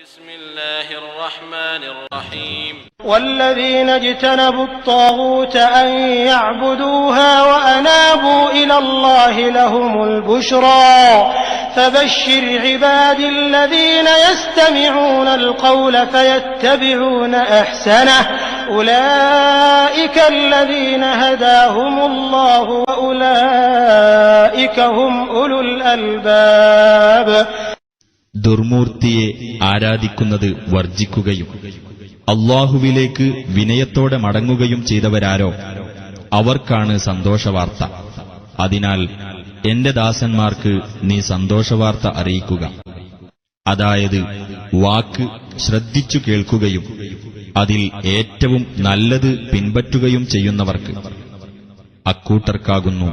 بسم الله الرحمن الرحيم والذين اجتنبوا الطاغوت أن يعبدوها وأنابوا إلى الله لهم البشرى فبشر عبادي الذين يستمعون القول فيتبعون أحسنه أولئك الذين هداهم الله وأولئك هم أولو الألباب. ദുർമൂർത്തിയെ ആരാധിക്കുന്നത് വർജിക്കുകയും അല്ലാഹുവിലേക്ക് വിനയത്തോടെ മടങ്ങുകയും ചെയ്തവരാരോ അവർക്കാണ് സന്തോഷവാർത്ത. അതിനാൽ എന്റെ ദാസന്മാർക്ക് നീ സന്തോഷവാർത്ത അറിയിക്കുക. അതായത് വാക്ക് ശ്രദ്ധിച്ചു കേൾക്കുകയും അതിൽ ഏറ്റവും നല്ലത് പിൻപറ്റുകയും ചെയ്യുന്നവർക്ക്. അക്കൂട്ടർക്കാകുന്നു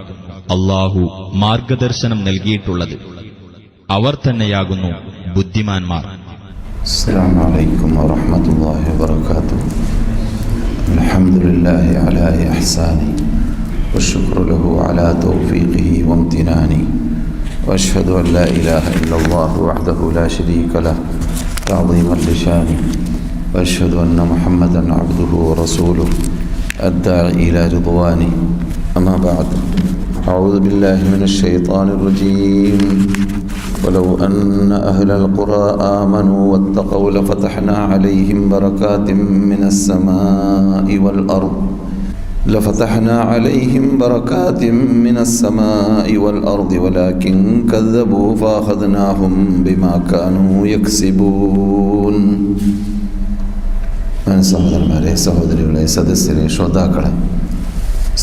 അല്ലാഹു മാർഗദർശനം നൽകിയിട്ടുള്ളത്. അവർ തന്നെയാകുന്നു ബുദ്ധിമാന്മാർ. അസ്സലാമു അലൈക്കും വറഹ്മത്തുള്ളാഹി വബറകാതുഹു. അൽഹംദുലില്ലാഹി അലാ ഇഹ്സാനി വശുക്റു ലഹു അലാ തൗഫീഖിഹി വംതിനാനി വഅശ്ഹദു അൻ ലാ ഇലാഹ ഇല്ലല്ലാഹു വഹ്ദഹു ലാ ശരീക ലഹു തഅദീമൻ ലിശാനി വഅശ്ഹദു അന്ന മുഹമ്മദൻ അബ്ദുഹു വറസൂലുഹു അദ്ദാഇ ഇലാ റിദ്വാനി. അമ്മാ ബഅദ്. أعوذ بالله من الشيطان الرجيم. ولو أن أهل القرى آمنوا واتقوا لفتحنا عليهم بركات من السماء والأرض ولكن كذبوا فأخذناهم بما كانوا يكسبون. സഹോദരന്മാരെ, സഹോദരികളെ, സദസ്യരെ, ശ്രോതാക്കളെ,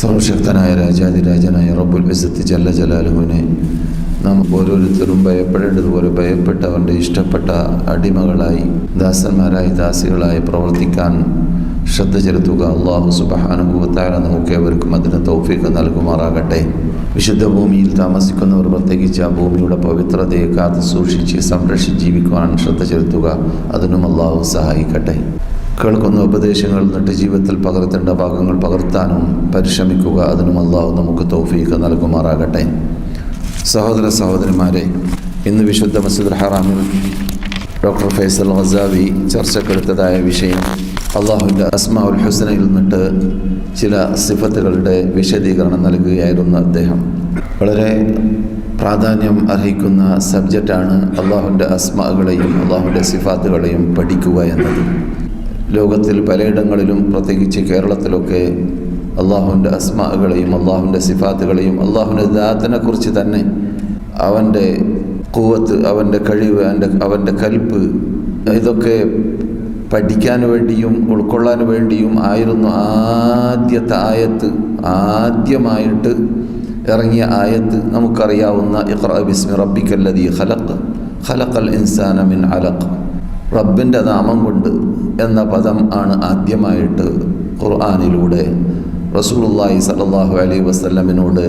സർവശക്തനായ രാജാതിരാജനായ റബ്ബുൽ ഇസ്സത്ത് ജല്ല ജലാലുവിനെ നാം ഓരോരുത്തരും ഭയപ്പെടേണ്ടതുപോലെ ഭയപ്പെട്ട അവൻ്റെ ഇഷ്ടപ്പെട്ട അടിമകളായി, ദാസന്മാരായി, ദാസികളായി പ്രവർത്തിക്കാൻ ശ്രദ്ധ ചെലുത്തുക. അല്ലാഹു സുബ്ഹാനഹു വ തആല നമുക്കേവർക്കും അതിന് തൗഫീഖ് നൽകുമാറാകട്ടെ. വിശുദ്ധ ഭൂമിയിൽ താമസിക്കുന്നവർ പ്രത്യേകിച്ച് ആ ഭൂമിയുടെ പവിത്രതയെ കാത്തു സൂക്ഷിച്ച് സംരക്ഷിച്ച് ജീവിക്കുവാൻ ശ്രദ്ധ ചെലുത്തുക. അതിനും അല്ലാഹു സഹായിക്കട്ടെ. കേൾക്കുന്ന ഉപദേശങ്ങൾ എന്നിട്ട് ജീവിതത്തിൽ പകർത്തേണ്ട ഭാഗങ്ങൾ പകർത്താനും പരിശ്രമിക്കുക. അതിനും അല്ലാഹു നമുക്ക് തൗഫീഖ് നൽകുമാറാകട്ടെ. സഹോദര സഹോദരിമാരെ, ഇന്ന് വിശുദ്ധ മസ്ജിദുൽ ഹറാമിൽ ഡോക്ടർ ഫൈസൽ ഗസാവി ചർച്ചക്കെടുത്തതായ വിഷയം അല്ലാഹുവിൻ്റെ അസ്മാഉൽ ഹുസ്നയിൽ നിന്നിട്ട് ചില സിഫത്തുകളുടെ വിശദീകരണം നൽകുകയായിരുന്നു അദ്ദേഹം. വളരെ പ്രാധാന്യം അർഹിക്കുന്ന സബ്ജക്റ്റാണ് അല്ലാഹുവിൻ്റെ അസ്മാകളെയും അല്ലാഹുവിൻ്റെ സിഫാത്തുകളെയും പഠിക്കുക എന്നത്. ലോകത്തിൽ പലയിടങ്ങളിലും പ്രത്യേകിച്ച് കേരളത്തിലൊക്കെ അള്ളാഹുവിൻ്റെ അസ്മാകളെയും അള്ളാഹുവിൻ്റെ സിഫാത്തുകളെയും അള്ളാഹുവിൻ്റെ ദാത്തിനെ കുറിച്ച് തന്നെ അവൻ്റെ ഖുവത്ത്, അവൻ്റെ കഴിവ്, അവൻ്റെ കൽപ്പ്, ഇതൊക്കെ പഠിക്കാൻ വേണ്ടിയും ഉൾക്കൊള്ളാൻ വേണ്ടിയും ആയിരുന്നു ആദ്യത്തെ ആയത്ത്. ആദ്യമായിട്ട് ഇറങ്ങിയ ആയത്ത് നമുക്കറിയാവുന്ന ഇഖ്റഅ ബിസ്മി റബ്ബിക്കല്ലദീ ഖലഖൽ ഇൻസാന മിൻ അലഖ്. റബ്ബിൻ്റെ നാമം കൊണ്ട് എന്ന പദം ആണ് ആദ്യമായിട്ട് ഖുർആനിലൂടെ റസൂലുള്ളാഹി സ്വല്ലല്ലാഹു അലൈഹി വസല്ലമിനോട്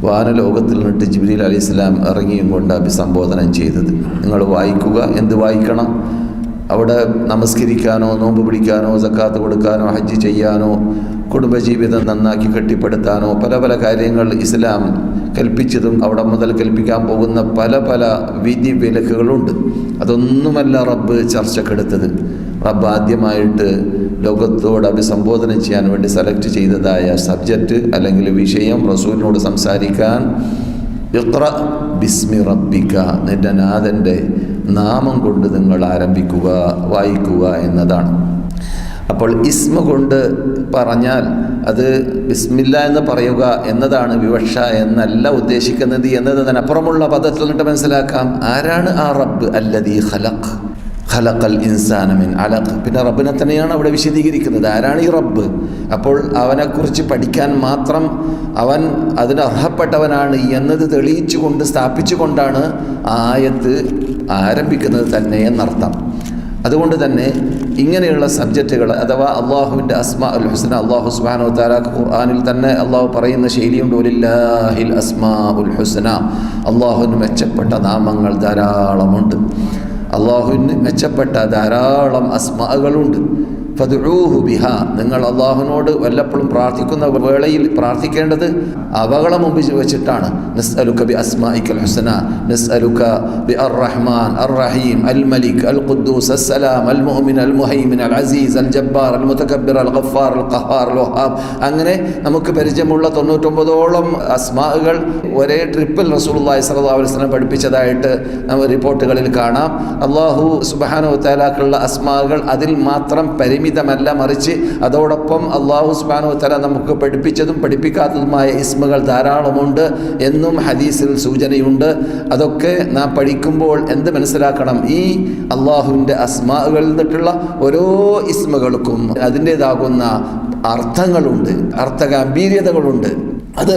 വാനലോകത്തിൽ നിന്നിട്ട് ജിബ്രീൽ അലൈഹിസ്സലാം ഇറങ്ങിയും കൊണ്ട് അഭിസംബോധന ചെയ്തത്. നിങ്ങൾ വായിക്കുക. എന്ത് വായിക്കണം? അവിടെ നമസ്കരിക്കാനോ, നോമ്പ് പിടിക്കാനോ, സക്കാത്ത് കൊടുക്കാനോ, ഹജ്ജ് ചെയ്യാനോ, കുടുംബജീവിതം നന്നാക്കി കെട്ടിപ്പടുത്താനോ പല പല കാര്യങ്ങൾ ഇസ്ലാം കൽപ്പിച്ചതും അവിടെ മുതൽ കൽപ്പിക്കാൻ പോകുന്ന പല പല വിധി വിലക്കുകളുണ്ട്. അതൊന്നുമല്ല റബ്ബ് ചർച്ചക്കെടുത്തത്. റബ്ബ് ആദ്യമായിട്ട് ലോകത്തോട് അഭിസംബോധന ചെയ്യാൻ വേണ്ടി സെലക്ട് ചെയ്തതായ സബ്ജക്റ്റ് അല്ലെങ്കിൽ വിഷയം, റസൂലിനോട് സംസാരിക്കാൻ ഇഖ്റ ബിസ്മി റബ്ബിക, നിന്റെ നാഥൻ്റെ നാമം കൊണ്ട് നിങ്ങൾ ആരംഭിക്കുക, വായിക്കുക എന്നതാണ്. അപ്പോൾ ഇസ്മ കൊണ്ട് പറഞ്ഞാൽ അത് ബിസ്മില്ല എന്ന് പറയുക എന്നതാണ് വിവക്ഷ എന്നല്ല ഉദ്ദേശിക്കുന്നത് എന്നതിനപ്പുറമുള്ള പദത്തിൽ നിന്നിട്ട് മനസ്സിലാക്കാം ആരാണ് ആ റബ്ബ്. അല്ലദീ ഖലഖൽ ഇൻസാന മിൻ അലഖ്. പിന്നെ റബ്ബിനെ തന്നെയാണ് അവിടെ വിശദീകരിക്കുന്നത്. ആരാണ് ഈ റബ്ബ്? അപ്പോൾ അവനെക്കുറിച്ച് പഠിക്കാൻ മാത്രം അവൻ അതിന് അർഹപ്പെട്ടവനാണ് എന്നത് തെളിയിച്ചുകൊണ്ട് സ്ഥാപിച്ചുകൊണ്ടാണ് ആയത്ത് ആരംഭിക്കുന്നത് തന്നെ എന്നർത്ഥം. അതുകൊണ്ട് തന്നെ ഇങ്ങനെയുള്ള സബ്ജക്റ്റുകൾ അഥവാ അള്ളാഹുവിൻ്റെ അസ്മാഉൽ ഹുസ്ന, അള്ളാഹു സുബ്ഹാനഹു വ തആല ഖുർആനിൽ തന്നെ അള്ളാഹു പറയുന്ന ശൈലിയുണ്ട്. വലില്ലാഹിൽ അസ്മാഉൽ ഹുസ്ന. അള്ളാഹുവിന് മെച്ചപ്പെട്ട നാമങ്ങൾ ധാരാളമുണ്ട്. അള്ളാഹുവിന് മെച്ചപ്പെട്ട ധാരാളം അസ്മാകളുണ്ട്. ഫദ്ഊഹു ബിഹ, നിങ്ങൾ അള്ളാഹുവിനോട് വല്ലപ്പോഴും പ്രാർത്ഥിക്കുന്ന വേളയിൽ പ്രാർത്ഥിക്കേണ്ടത് അവകളെ മുമ്പിൽ വെച്ചിട്ടാണ്. നസ്അലുക ബി അസ്മാഇക്കൽ ഹുസ്ന, നസ്അലുക ബി അർ റഹ്മാൻ അർ റഹീം അൽ മലിക് അൽ ഖുദ്ദൂസ് അസ്സലാം അൽ മുഅ്മിൻ അൽ മുഹൈമിൻ അൽ അസീസ് അൽ ജബ്ബാർ അൽ മുതകബ്ബിർ അൽ ഗഫാർ അൽ ഖഹാർ അൽ വഹാബ്. അങ്ങനെ നമുക്ക് പരിചയമുള്ള 99ഓളം അസ്മാകൾ ഒരേ ട്രിപ്പിൽ റസൂലുള്ളാഹി സ്വല്ലല്ലാഹു അലൈഹി വസല്ലം പഠിപ്പിച്ചതായിട്ട് നമ്മൾ റിപ്പോർട്ടുകളിൽ കാണാം. അല്ലാഹു സുബ്ഹാനഹു വ തആലക്കുള്ള അസ്മാകൾ അതിൽ മാത്രം പരിമിതമല്ല, മറിച്ച് അതോടൊപ്പം അല്ലാഹു സുബ്ഹാനഹു വ തആല നമുക്ക് പഠിപ്പിച്ചതും പഠിപ്പിക്കാത്തതുമായ ഇസ്മുകൾ ധാരാളമുണ്ട് എന്നും ഹദീസിൽ സൂചനയുണ്ട്. അതൊക്കെ നാം പഠിക്കുമ്പോൾ എന്ത് മനസ്സിലാക്കണം? ഈ അള്ളാഹുവിൻ്റെ അസ്മാകളിൽ നിന്നിട്ടുള്ള ഓരോ ഇസ്മുകൾക്കും അതിൻ്റേതാകുന്ന അർത്ഥങ്ങളുണ്ട്, അർത്ഥഗാംഭീര്യതകളുണ്ട്. അത്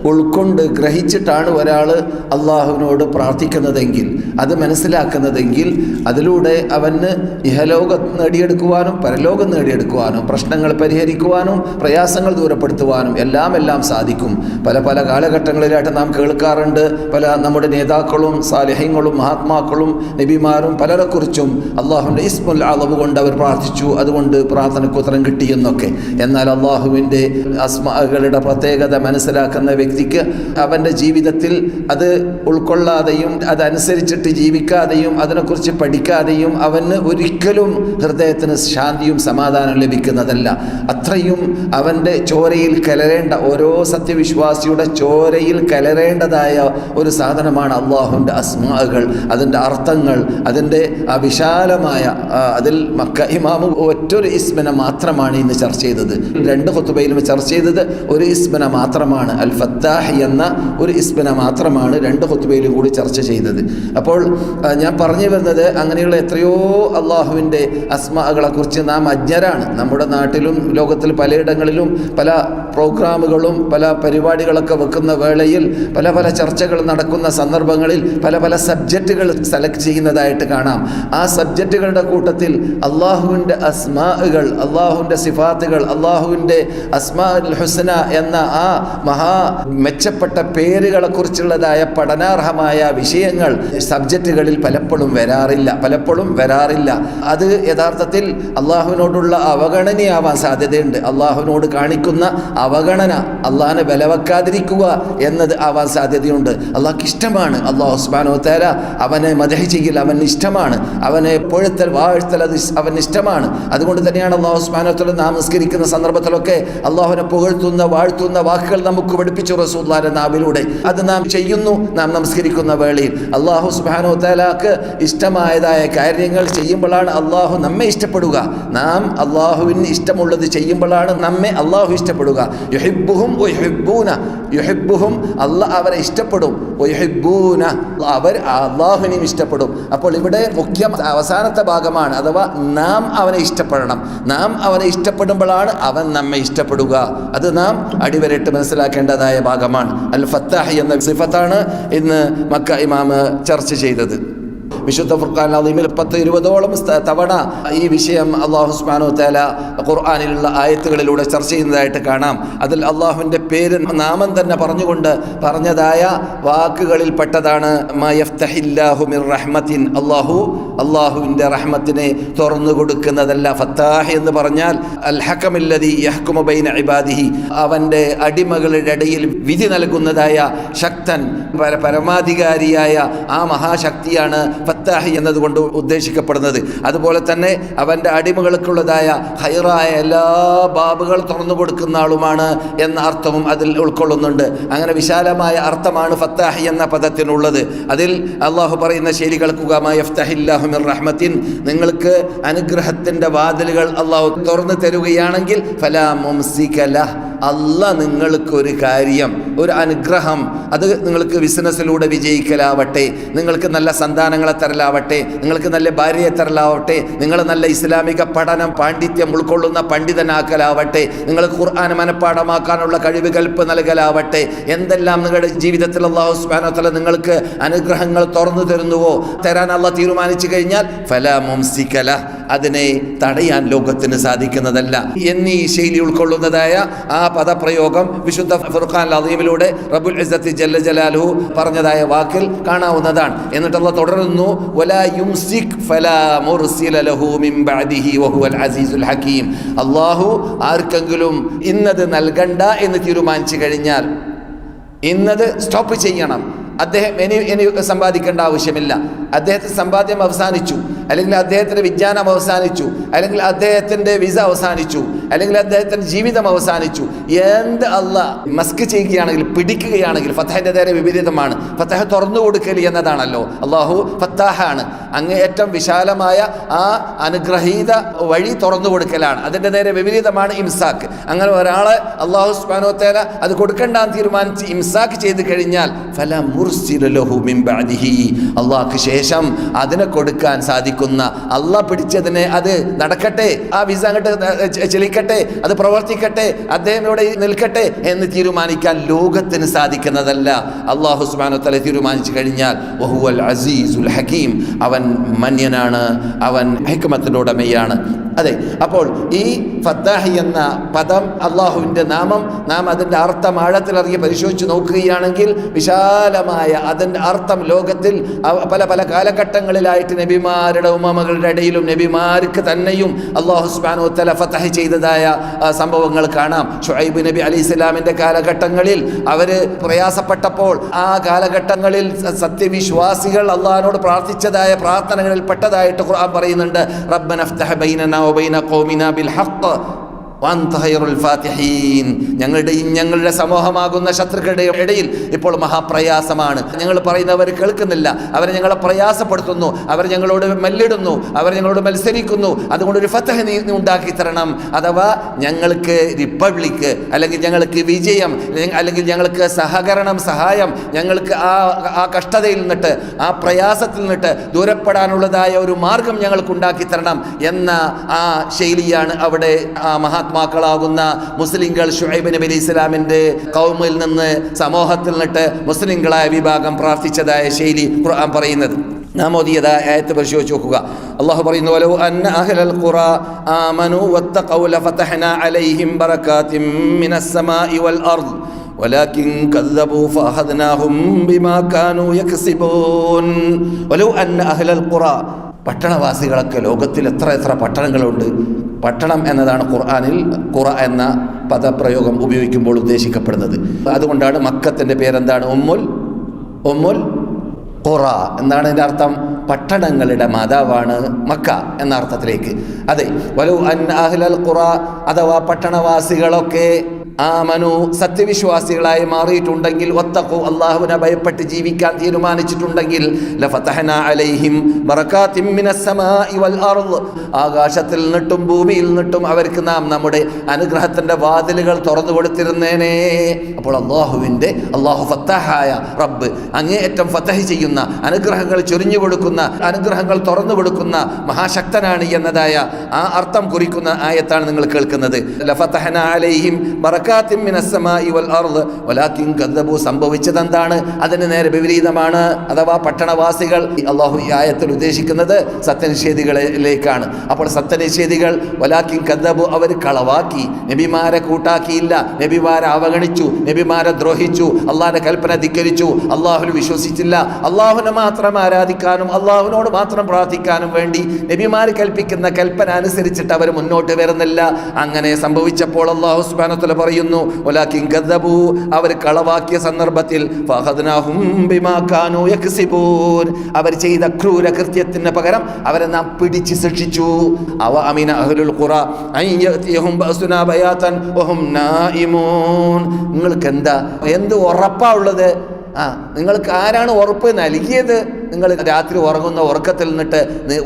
ഉൾക്കൊണ്ട് ഗ്രഹിച്ചിട്ടാണ് ഒരാൾ അള്ളാഹുവിനോട് പ്രാർത്ഥിക്കുന്നതെങ്കിൽ, അത് മനസ്സിലാക്കുന്നതെങ്കിൽ, അതിലൂടെ അവന് ഇഹലോകം നേടിയെടുക്കുവാനും പരലോകം നേടിയെടുക്കുവാനും പ്രശ്നങ്ങൾ പരിഹരിക്കുവാനും പ്രയാസങ്ങൾ ദൂരപ്പെടുത്തുവാനും എല്ലാം സാധിക്കും. പല കാലഘട്ടങ്ങളിലായിട്ട് നാം കേൾക്കാറുണ്ട്, പല നമ്മുടെ നേതാക്കളും സാലിഹ്യങ്ങളും മഹാത്മാക്കളും നബിമാരും പലരെക്കുറിച്ചും അള്ളാഹുവിൻ്റെ ഇസ്മുൽ അളവ് കൊണ്ട് അവർ പ്രാർത്ഥിച്ചു, അതുകൊണ്ട് പ്രാർത്ഥനയ്ക്ക് ഉത്തരം കിട്ടിയെന്നൊക്കെ. എന്നാൽ അള്ളാഹുവിൻ്റെ അസ്മാകളുടെ പ്രത്യേകത മനസ്സിലാക്കുന്ന വ്യക്തിക്ക് അവൻ്റെ ജീവിതത്തിൽ അത് ഉൾക്കൊള്ളാതെയും അതനുസരിച്ചിട്ട് ജീവിക്കാതെയും അതിനെക്കുറിച്ച് പഠിക്കാതെയും അവന് ഒരിക്കലും ഹൃദയത്തിന് ശാന്തിയും സമാധാനം ലഭിക്കുന്നതല്ല. അത്രയും അവൻ്റെ ചോരയിൽ കലരേണ്ട, ഓരോ സത്യവിശ്വാസിയുടെ ചോരയിൽ കലരേണ്ടതായ ഒരു സാധനമാണ് അള്ളാഹുവിൻ്റെ അസ്മാകൾ, അതിൻ്റെ അർത്ഥങ്ങൾ, അതിൻ്റെ ആ വിശാലമായ അതിൽ മക്ക ഇമാമ് ഒറ്റൊരു ഇസ്മിനെ മാത്രമാണ് ഇന്ന് ചർച്ച ചെയ്തത്. 2 ഖുതുബയിലും ചർച്ച ചെയ്തത് ഒരു ഇസ്മിനെ മാത്രമാണ്, അൽ ഫത്താഹ് എന്ന ഒരു ഇസ്മിനെ മാത്രമാണ് 2 ഖുതുബയിലും കൂടി ചർച്ച ചെയ്തത്. അപ്പോൾ ഞാൻ പറഞ്ഞു വരുന്നത്, അങ്ങനെയുള്ള എത്രയോ അള്ളാഹുവിൻ്റെ അസ്മാകളെ കുറിച്ച് നാം അജ്ഞരാണ്. നമ്മുടെ നാട്ടിലും ലോകത്തിൽ പലയിടങ്ങളിലും പല പ്രോഗ്രാമുകളും പല പരിപാടികളൊക്കെ വെക്കുന്ന വേളയിൽ പല ചർച്ചകൾ നടക്കുന്ന സന്ദർഭങ്ങളിൽ പല സബ്ജക്റ്റുകൾ സെലക്ട് ചെയ്യുന്നതായിട്ട് കാണാം. ആ സബ്ജക്റ്റുകളുടെ കൂട്ടത്തിൽ അള്ളാഹുവിൻ്റെ അസ്മാകൾ, അള്ളാഹുവിൻ്റെ സിഫാത്തുകൾ, അള്ളാഹുവിൻ്റെ അസ്മാഉൽ ഹുസ്ന എന്ന ആ മഹാ മെച്ചപ്പെട്ട പേരുകളെ കുറിച്ചുള്ളതായ പഠനാർഹമായ വിഷയങ്ങൾ സബ്ജക്റ്റുകളിൽ പലപ്പോഴും വരാറില്ല. അത് യഥാർത്ഥത്തിൽ അള്ളാഹുവിനോടുള്ള അവഗണനയാവാൻ സാധ്യതയുണ്ട്. അള്ളാഹുവിനോട് കാണിക്കുന്ന അവഗണന, അള്ളാഹിനെ വിലവെക്കാതിരിക്കുക എന്നത് ആവാൻ സാധ്യതയുണ്ട്. അള്ളാഹ്ക്ക് ഇഷ്ടമാണ്, അള്ളാഹു സുബ്ഹാനഹു വ തആല അവനെ മദ്ഹ് ചെയ്യൽ അവന് ഇഷ്ടമാണ്, അവനെ പുകഴ്ത്തൽ വാഴ്ത്തൽ അത് അവന് ഇഷ്ടമാണ്. അതുകൊണ്ട് തന്നെയാണ് അള്ളാഹു സുബ്ഹാനഹു വ തആല നാം നിസ്കരിക്കുന്ന സന്ദർഭത്തിലൊക്കെ അള്ളാഹുവിനെ പുകഴ്ത്തുന്ന വാഴ്ത്തുന്ന വാക്കുകൾ നമുക്ക് പഠിപ്പിച്ചു റസൂലുള്ളാഹിയുടെ നാവിലൂടെ. അത് നാം ചെയ്യുന്നു. നാം നമസ്കരിക്കുന്ന വേളയിൽ അള്ളാഹു സുബ്ഹാനഹു വ തആലക്ക് ഇഷ്ടമായതായ കാര്യങ്ങൾ ചെയ്യുമ്പോഴാണ് അള്ളാഹു നമ്മെ ഇഷ്ടപ്പെടുക. നാം അള്ളാഹുവിന് ഇഷ്ടമുള്ളത് ചെയ്യുമ്പോഴാണ് നമ്മെ അള്ളാഹു ഇഷ്ടപ്പെടുക. യുഹിബ്ബുഹും വയുഹിബ്ബൂന, യുഹിബ്ബുഹും അള്ളാഹ് അവരെ ഇഷ്ടപ്പെടും, വയുഹിബ്ബൂന അവർ അള്ളാഹുവിനെയും ഇഷ്ടപ്പെടും. അപ്പോൾ ഇവിടെ മുഖ്യം അവസാനത്തെ ഭാഗമാണ്, അഥവാ നാം അവനെ ഇഷ്ടപ്പെടണം. നാം അവനെ ഇഷ്ടപ്പെടുമ്പോഴാണ് അവൻ നമ്മെ ഇഷ്ടപ്പെടുക. അത് നാം അടിവരയിട്ട് മനസ്സിലാക്കേണ്ടതായ ഭാഗമാണ്. അൽ ഫത്താഹ് എന്ന സിഫത്താണ് ഇന്ന് മക്ക ഇമാമ് ചർച്ച ചെയ്തത്. വിശുദ്ധ ഫുർഖാൻ അദീമിൽ 10-20ഓളം തവണ ഈ വിഷയം അല്ലാഹു സുബ്ഹാനഹു വ തആല ഖുർആനിലുള്ള ആയത്തുകളിലൂടെ ചർച്ച ചെയ്യുന്നതായിട്ട് കാണാം. അതിൽ അള്ളാഹുവിൻ്റെ പേര് നാമം തന്നെ പറഞ്ഞുകൊണ്ട് പറഞ്ഞതായ വാക്കുകളിൽ പെട്ടതാണ് മാ യഫ്തഹില്ലാഹു മിർ റഹ്മത്തിൻ, അള്ളാഹുവിൻ്റെ റഹ്മത്തിനെ തുറന്നു കൊടുക്കുന്നതല്ല. ഫത്താഹ് എന്ന് പറഞ്ഞാൽ അൽ ഹക്കമില്ലദീ യഹ്കുമു ബൈന ഇബാദിഹി, അവൻ്റെ അടിമകളുടെ ഇടയിൽ വിധി നൽകുന്നതായ ശക്തൻ, പരമാധികാരിയായ ആ മഹാശക്തിയാണ് ഫത്താഹ് എന്നതുകൊണ്ട് ഉദ്ദേശിക്കപ്പെടുന്നത്. അതുപോലെ തന്നെ അവൻ്റെ അടിമകൾക്കുള്ളതായ ഹൈറായ എല്ലാ ബാബുകൾ തുറന്നു കൊടുക്കുന്ന ആളുമാണ് എന്ന അർത്ഥവും അതിൽ ഉൾക്കൊള്ളുന്നുണ്ട്. അങ്ങനെ വിശാലമായ അർത്ഥമാണ് ഫത്താഹ് എന്ന പദത്തിനുള്ളത്. അതിൽ അള്ളാഹു പറയുന്ന ശരി കേൾക്കുക, മാ യഫ്തഹില്ലാഹു മിർ റഹ്മത്തിൻ, നിങ്ങൾക്ക് അനുഗ്രഹത്തിൻ്റെ വാതിലുകൾ അള്ളാഹു തുറന്നു തരുകയാണെങ്കിൽ ഫലാ മുംസിക ലഹ്, അള്ളാഹ് നിങ്ങൾക്ക് ഒരു കാര്യം, ഒരു അനുഗ്രഹം, അത് നിങ്ങൾക്ക് ബിസിനസ്സിലൂടെ വിജയിക്കലാവട്ടെ, നിങ്ങൾക്ക് നല്ല സന്താനങ്ങളെ തരലാവട്ടെ, നിങ്ങൾക്ക് നല്ല ഭാര്യയെ തരലാവട്ടെ, നിങ്ങൾ നല്ല ഇസ്ലാമിക പഠനം പാണ്ഡിത്യം ഉൾക്കൊള്ളുന്ന പണ്ഡിതനാക്കലാവട്ടെ, നിങ്ങൾക്ക് ഖുർആൻ മനഃപ്പാഠമാക്കാനുള്ള കഴിവ് കൽപ്പ് നൽകലാവട്ടെ, എന്തെല്ലാം നിങ്ങളുടെ ജീവിതത്തിൽ അല്ലാഹു സുബ്ഹാനഹു വ തആല നിങ്ങൾക്ക് അനുഗ്രഹങ്ങൾ തുറന്നു തരുന്നുവോ, തരാൻ അള്ളാഹ് തീരുമാനിച്ചു കഴിഞ്ഞാൽ ഫലാ മുംസിക ലഹ്, അതിനെ തടയാൻ ലോകത്തിന് സാധിക്കുന്നതല്ല എന്നീ ശൈലി ഉൾക്കൊള്ളുന്നതായ ആ പദപ്രയോഗം വിശുദ്ധ ഫുർഖാൻ അദീമിലൂടെ റബ്ബുൽ ഇസ്സത്തി ജല്ല ജലാലുഹു പറഞ്ഞതായ വാക്കിൽ കാണാവുന്നതാണ്. എന്നിട്ട് അല്ലാഹു തുടരുന്നു, വലാ യുംസിക് ഫലാ മുർസില ലഹു മിൻ ബഅദിഹി വഹുവൽ അസീസുൽ ഹകീം. അല്ലാഹു ആർക്കെങ്കിലും ഇന്നത് നൽകണ്ട എന്ന് തീരുമാനിച്ചു കഴിഞ്ഞാൽ ഇന്നത് സ്റ്റോപ്പ് ചെയ്യണം, അദ്ദേഹം ഇനി സമ്പാദിക്കേണ്ട ആവശ്യമില്ല, അദ്ദേഹത്തിന് സമ്പാദ്യം അവസാനിച്ചു, അല്ലെങ്കിൽ അദ്ദേഹത്തിൻ്റെ വിജ്ഞാനം അവസാനിച്ചു, അല്ലെങ്കിൽ അദ്ദേഹത്തിൻ്റെ വിസ അവസാനിച്ചു, അല്ലെങ്കിൽ അദ്ദേഹത്തിൻ്റെ ജീവിതം അവസാനിച്ചു, എന്ത് അള്ളാഹ് മസ്ക് ചെയ്യുകയാണെങ്കിൽ, പിടിക്കുകയാണെങ്കിൽ, ഫത്തഹിൻ്റെ നേരെ വിപരീതമാണ്. ഫത്തഹ് തുറന്നു കൊടുക്കൽ എന്നതാണല്ലോ, അള്ളാഹു ഫത്താഹാണ്, അങ്ങേയറ്റം വിശാലമായ ആ അനുഗ്രഹീത വഴി തുറന്നു കൊടുക്കലാണ്. അതിൻ്റെ നേരെ വിപരീതമാണ് ഇംസാക്ക്. അങ്ങനെ ഒരാളെ അള്ളാഹു സുബ്ഹാനഹു വ തആല അത് കൊടുക്കണ്ടാന്ന് തീരുമാനിച്ച് ഇംസാക്ക് ചെയ്ത് കഴിഞ്ഞാൽ ഫലാ മുർസില ലഹു മിൻ ബഅദിഹി, അള്ളാഹ്ക്ക് ശേഷം അതിനെ കൊടുക്കാൻ സാധിക്കുന്ന, അള്ളാഹ് പിടിച്ചതിനെ അത് നടക്കട്ടെ, ആ വിസ അങ്ങോട്ട് ചലിക്കട്ടെ, അത് പ്രവർത്തിക്കട്ടെ, അദ്ദേഹം ഇവിടെ നിൽക്കട്ടെ എന്ന് തീരുമാനിക്കാൻ ലോകത്തിന് സാധിക്കുന്നതല്ല. അള്ളാഹു സുബ്ഹാനഹു വ തആല തീരുമാനിച്ചു കഴിഞ്ഞാൽ വഹുവൽ അസീസുൽ ഹകീം, അവൻ മന്യനാണ്, അവൻ ഹിക്മത്തിൻ്റെ ഉടമയാണ്. അതെ, അപ്പോൾ ഈ ഫത്താഹി എന്ന പദം, അള്ളാഹുവിൻ്റെ നാമം, നാം അതിൻ്റെ അർത്ഥം ആഴത്തിലറിഞ്ഞ് പരിശോധിച്ച് നോക്കുകയാണെങ്കിൽ വിശാലമായ അതിൻ്റെ അർത്ഥം ലോകത്തിൽ പല പല കാലഘട്ടങ്ങളിലായിട്ട് നബിമാരുടെ ഉമ്മകളുടെ ഇടയിലും നബിമാർക്ക് തന്നെയും അള്ളാഹു സുബ്ഹാനഹു വ തആല ഫതഹ് ചെയ്തതായ സംഭവങ്ങൾ കാണാം. ശുഐബ് നബി അലൈഹിസ്സലാമിൻ്റെ കാലഘട്ടങ്ങളിൽ അവർ പ്രയാസപ്പെട്ടപ്പോൾ ആ കാലഘട്ടങ്ങളിൽ സത്യവിശ്വാസികൾ അള്ളാഹിനോട് പ്രാർത്ഥിച്ചതായ പ്രാർത്ഥനകളിൽ പെട്ടതായിട്ട് ഖുർആൻ പറയുന്നുണ്ട്, റബ്ബന ഫ്തഹ് ബൈനനാ വബൈന ഖൗമിനാ ബിൽ ഹഖ് ഞങ്ങളുടെ സമൂഹമാകുന്ന ശത്രുക്കളുടെ ഇടയിൽ ഇപ്പോൾ മഹാപ്രയാസമാണ്. ഞങ്ങൾ പറയുന്നവർ കേൾക്കുന്നില്ല, അവരെ ഞങ്ങളെ പ്രയാസപ്പെടുത്തുന്നു, അവർ ഞങ്ങളോട് മല്ലിടുന്നു, അവർ ഞങ്ങളോട് മത്സരിക്കുന്നു. അതുകൊണ്ട് ഒരു ഫതഹ് നീ ഉണ്ടാക്കി തരണം, അഥവാ ഞങ്ങൾക്ക് റിപ്പബ്ലിക്ക്, അല്ലെങ്കിൽ ഞങ്ങൾക്ക് വിജയം, അല്ലെങ്കിൽ ഞങ്ങൾക്ക് സഹകരണം, സഹായം, ഞങ്ങൾക്ക് ആ കഷ്ടതയിൽ നിന്നിട്ട്, ആ പ്രയാസത്തിൽ നിന്നിട്ട് ദൂരപ്പെടാനുള്ളതായ ഒരു മാർഗം ഞങ്ങൾക്ക് ഉണ്ടാക്കി തരണം എന്ന ആ ശൈലിയാണ് അവിടെ ആ മഹാത്മാക്കളാകുന്ന മുസ്ലിങ്ങൾ ശുഐബ് നബി അലൈഹി ഇസ്ലാമിൻ്റെ ഖൗമിൽ നിന്ന്, സമൂഹത്തിൽ നിന്നിട്ട് മുസ്ലിങ്ങളായ വിഭാഗം പ്രാർത്ഥിച്ചതായ ശൈലി ഖുർആൻ പറയുന്നത്. നാം ഓതിയതായ ആയത്ത് പരിശോധിച്ച് നോക്കുക. അല്ലാഹു പറയുന്നു, വലൗ അന്ന അഹ്ലൽ ഖുറാ ആമനൂ വത്തഖൗ ലഫതഹ്നാ അലൈഹിം ബറകാതിൻ മിനസ് സമാഇ വൽ അർദ് വലാകിൻ കദ്ദബൂ ഫഅഖദ്നാഹും ബിമാ കാനൂ യക്സിബൂൻ. വലൗ അന്ന അഹ്ലൽ ഖുറാ, പട്ടണവാസികളൊക്കെ, ലോകത്തിൽ എത്ര പട്ടണങ്ങളുണ്ട്. പട്ടണം എന്നതാണ് ഖുർആനിൽ ഖുറ എന്ന പദപ്രയോഗം ഉപയോഗിക്കുമ്പോൾ ഉദ്ദേശിക്കപ്പെടുന്നത്. അതുകൊണ്ടാണ് മക്കത്തിൻ്റെ പേരെന്താണ്, ഉമ്മുൽ ഖുറ എന്നാണ് ഇതിൻ്റെ അർത്ഥം. പട്ടണങ്ങളുടെ മാതാവാണ് മക്ക എന്ന അർത്ഥത്തിലേക്ക്. അതെ, വലൗ അന്ന അഹ്ലൽ ഖുറ, അഥവാ പട്ടണവാസികളൊക്കെ ആമനു, സത്യവിശ്വാസികളായി മാറിയിട്ടുണ്ടെങ്കിൽ, വത്തഖു, അല്ലാഹുവിനെ ഭയപ്പെട്ട് ജീവിക്കാൻ തീരുമാനിച്ചിട്ടുണ്ടെങ്കിൽ, ലഫതഹ്നാ അലൈഹിം ബറകാതിൻ മിനസ് സമാഇ വൽ അർദ്, ആകാശത്തിൽ നിന്നിട്ടും ഭൂമിയിൽ നിന്നിട്ടും അവർക്ക് നാം നമ്മുടെ അനുഗ്രഹത്തിൻ്റെ വാതിലുകൾ തുറന്നു കൊടുത്തിരുന്നേനെ. അപ്പോൾ അല്ലാഹു ഫത്താഹായ റബ്ബ്, അങ്ങേയറ്റം ഫതഹ് ചെയ്യുന്ന, അനുഗ്രഹങ്ങൾ ചൊരിഞ്ഞു കൊടുക്കുന്ന, അനുഗ്രഹങ്ങൾ തുറന്നു കൊടുക്കുന്ന മഹാശക്തനാണ് എന്നതായ ആ അർത്ഥം കുറിക്കുന്ന ആയത്താണ് നിങ്ങൾ കേൾക്കുന്നത്. ലഫതഹ്നാ അലൈഹിം ബറകാതിൻ മിനസ് സമാഇ വൽ അർദ് വലാകിൻ കദ്ദബൂ, സംഭവിച്ചതെന്താണ്, അതിന് നേരെ വിപരീതമാണ്. അഥവാ പട്ടണവാസികൾ, അള്ളാഹു ഈ ആയത്തിൽ ഉദ്ദേശിക്കുന്നത് സത്യനിഷേധികളിലേക്കാണ്. അപ്പോൾ സത്യനിഷേധികൾ വലാകിൻ കദ്ദബൂ, അവർ കളവാക്കി, നബിമാരെ കൂട്ടാക്കിയില്ല, നബിമാരെ അവഗണിച്ചു, നബിമാരെ ദ്രോഹിച്ചു, അള്ളാഹിന്റെ കൽപ്പന ധിക്കരിച്ചു, അള്ളാഹുവിൽ വിശ്വസിച്ചില്ല, അള്ളാഹുവിനെ മാത്രം ആരാധിക്കാനും അള്ളാഹുവിനോട് മാത്രം പ്രാർത്ഥിക്കാനും വേണ്ടി നബിമാർ കൽപ്പിക്കുന്ന കൽപ്പന അനുസരിച്ചിട്ട് അവർ മുന്നോട്ട് വരുന്നില്ല. അങ്ങനെ സംഭവിച്ചപ്പോൾ അള്ളാഹു സുബ്ഹാനഹു വ തആല പറയുന്നു, വലാകിൻ കദ്ദബൂ, അവർ കളവാക്കിയ സന്ദർഭത്തിൽ ഫഅഖദ്നാഹും ബിമാ കാനൂ യക്സിബൂൻ, അവർ ചെയ്ത ക്രൂരകൃത്യത്തിന് പകരം അവരെ നാം പിടിച്ച് ശിക്ഷിച്ചു. അവ അമിന അഹ്ലുൽ ഖുറ അൻ യഅതിയഹും ബഅസുനാ ബയാതൻ വഹും നായിമൂൻ. നിങ്ങൾക്ക് എന്ത് ഉറപ്പാ ഉള്ളത്? നിങ്ങൾക്ക് ആരാണ് ഉറപ്പ് നൽകിയത്? നിങ്ങൾ രാത്രി ഉറങ്ങുന്ന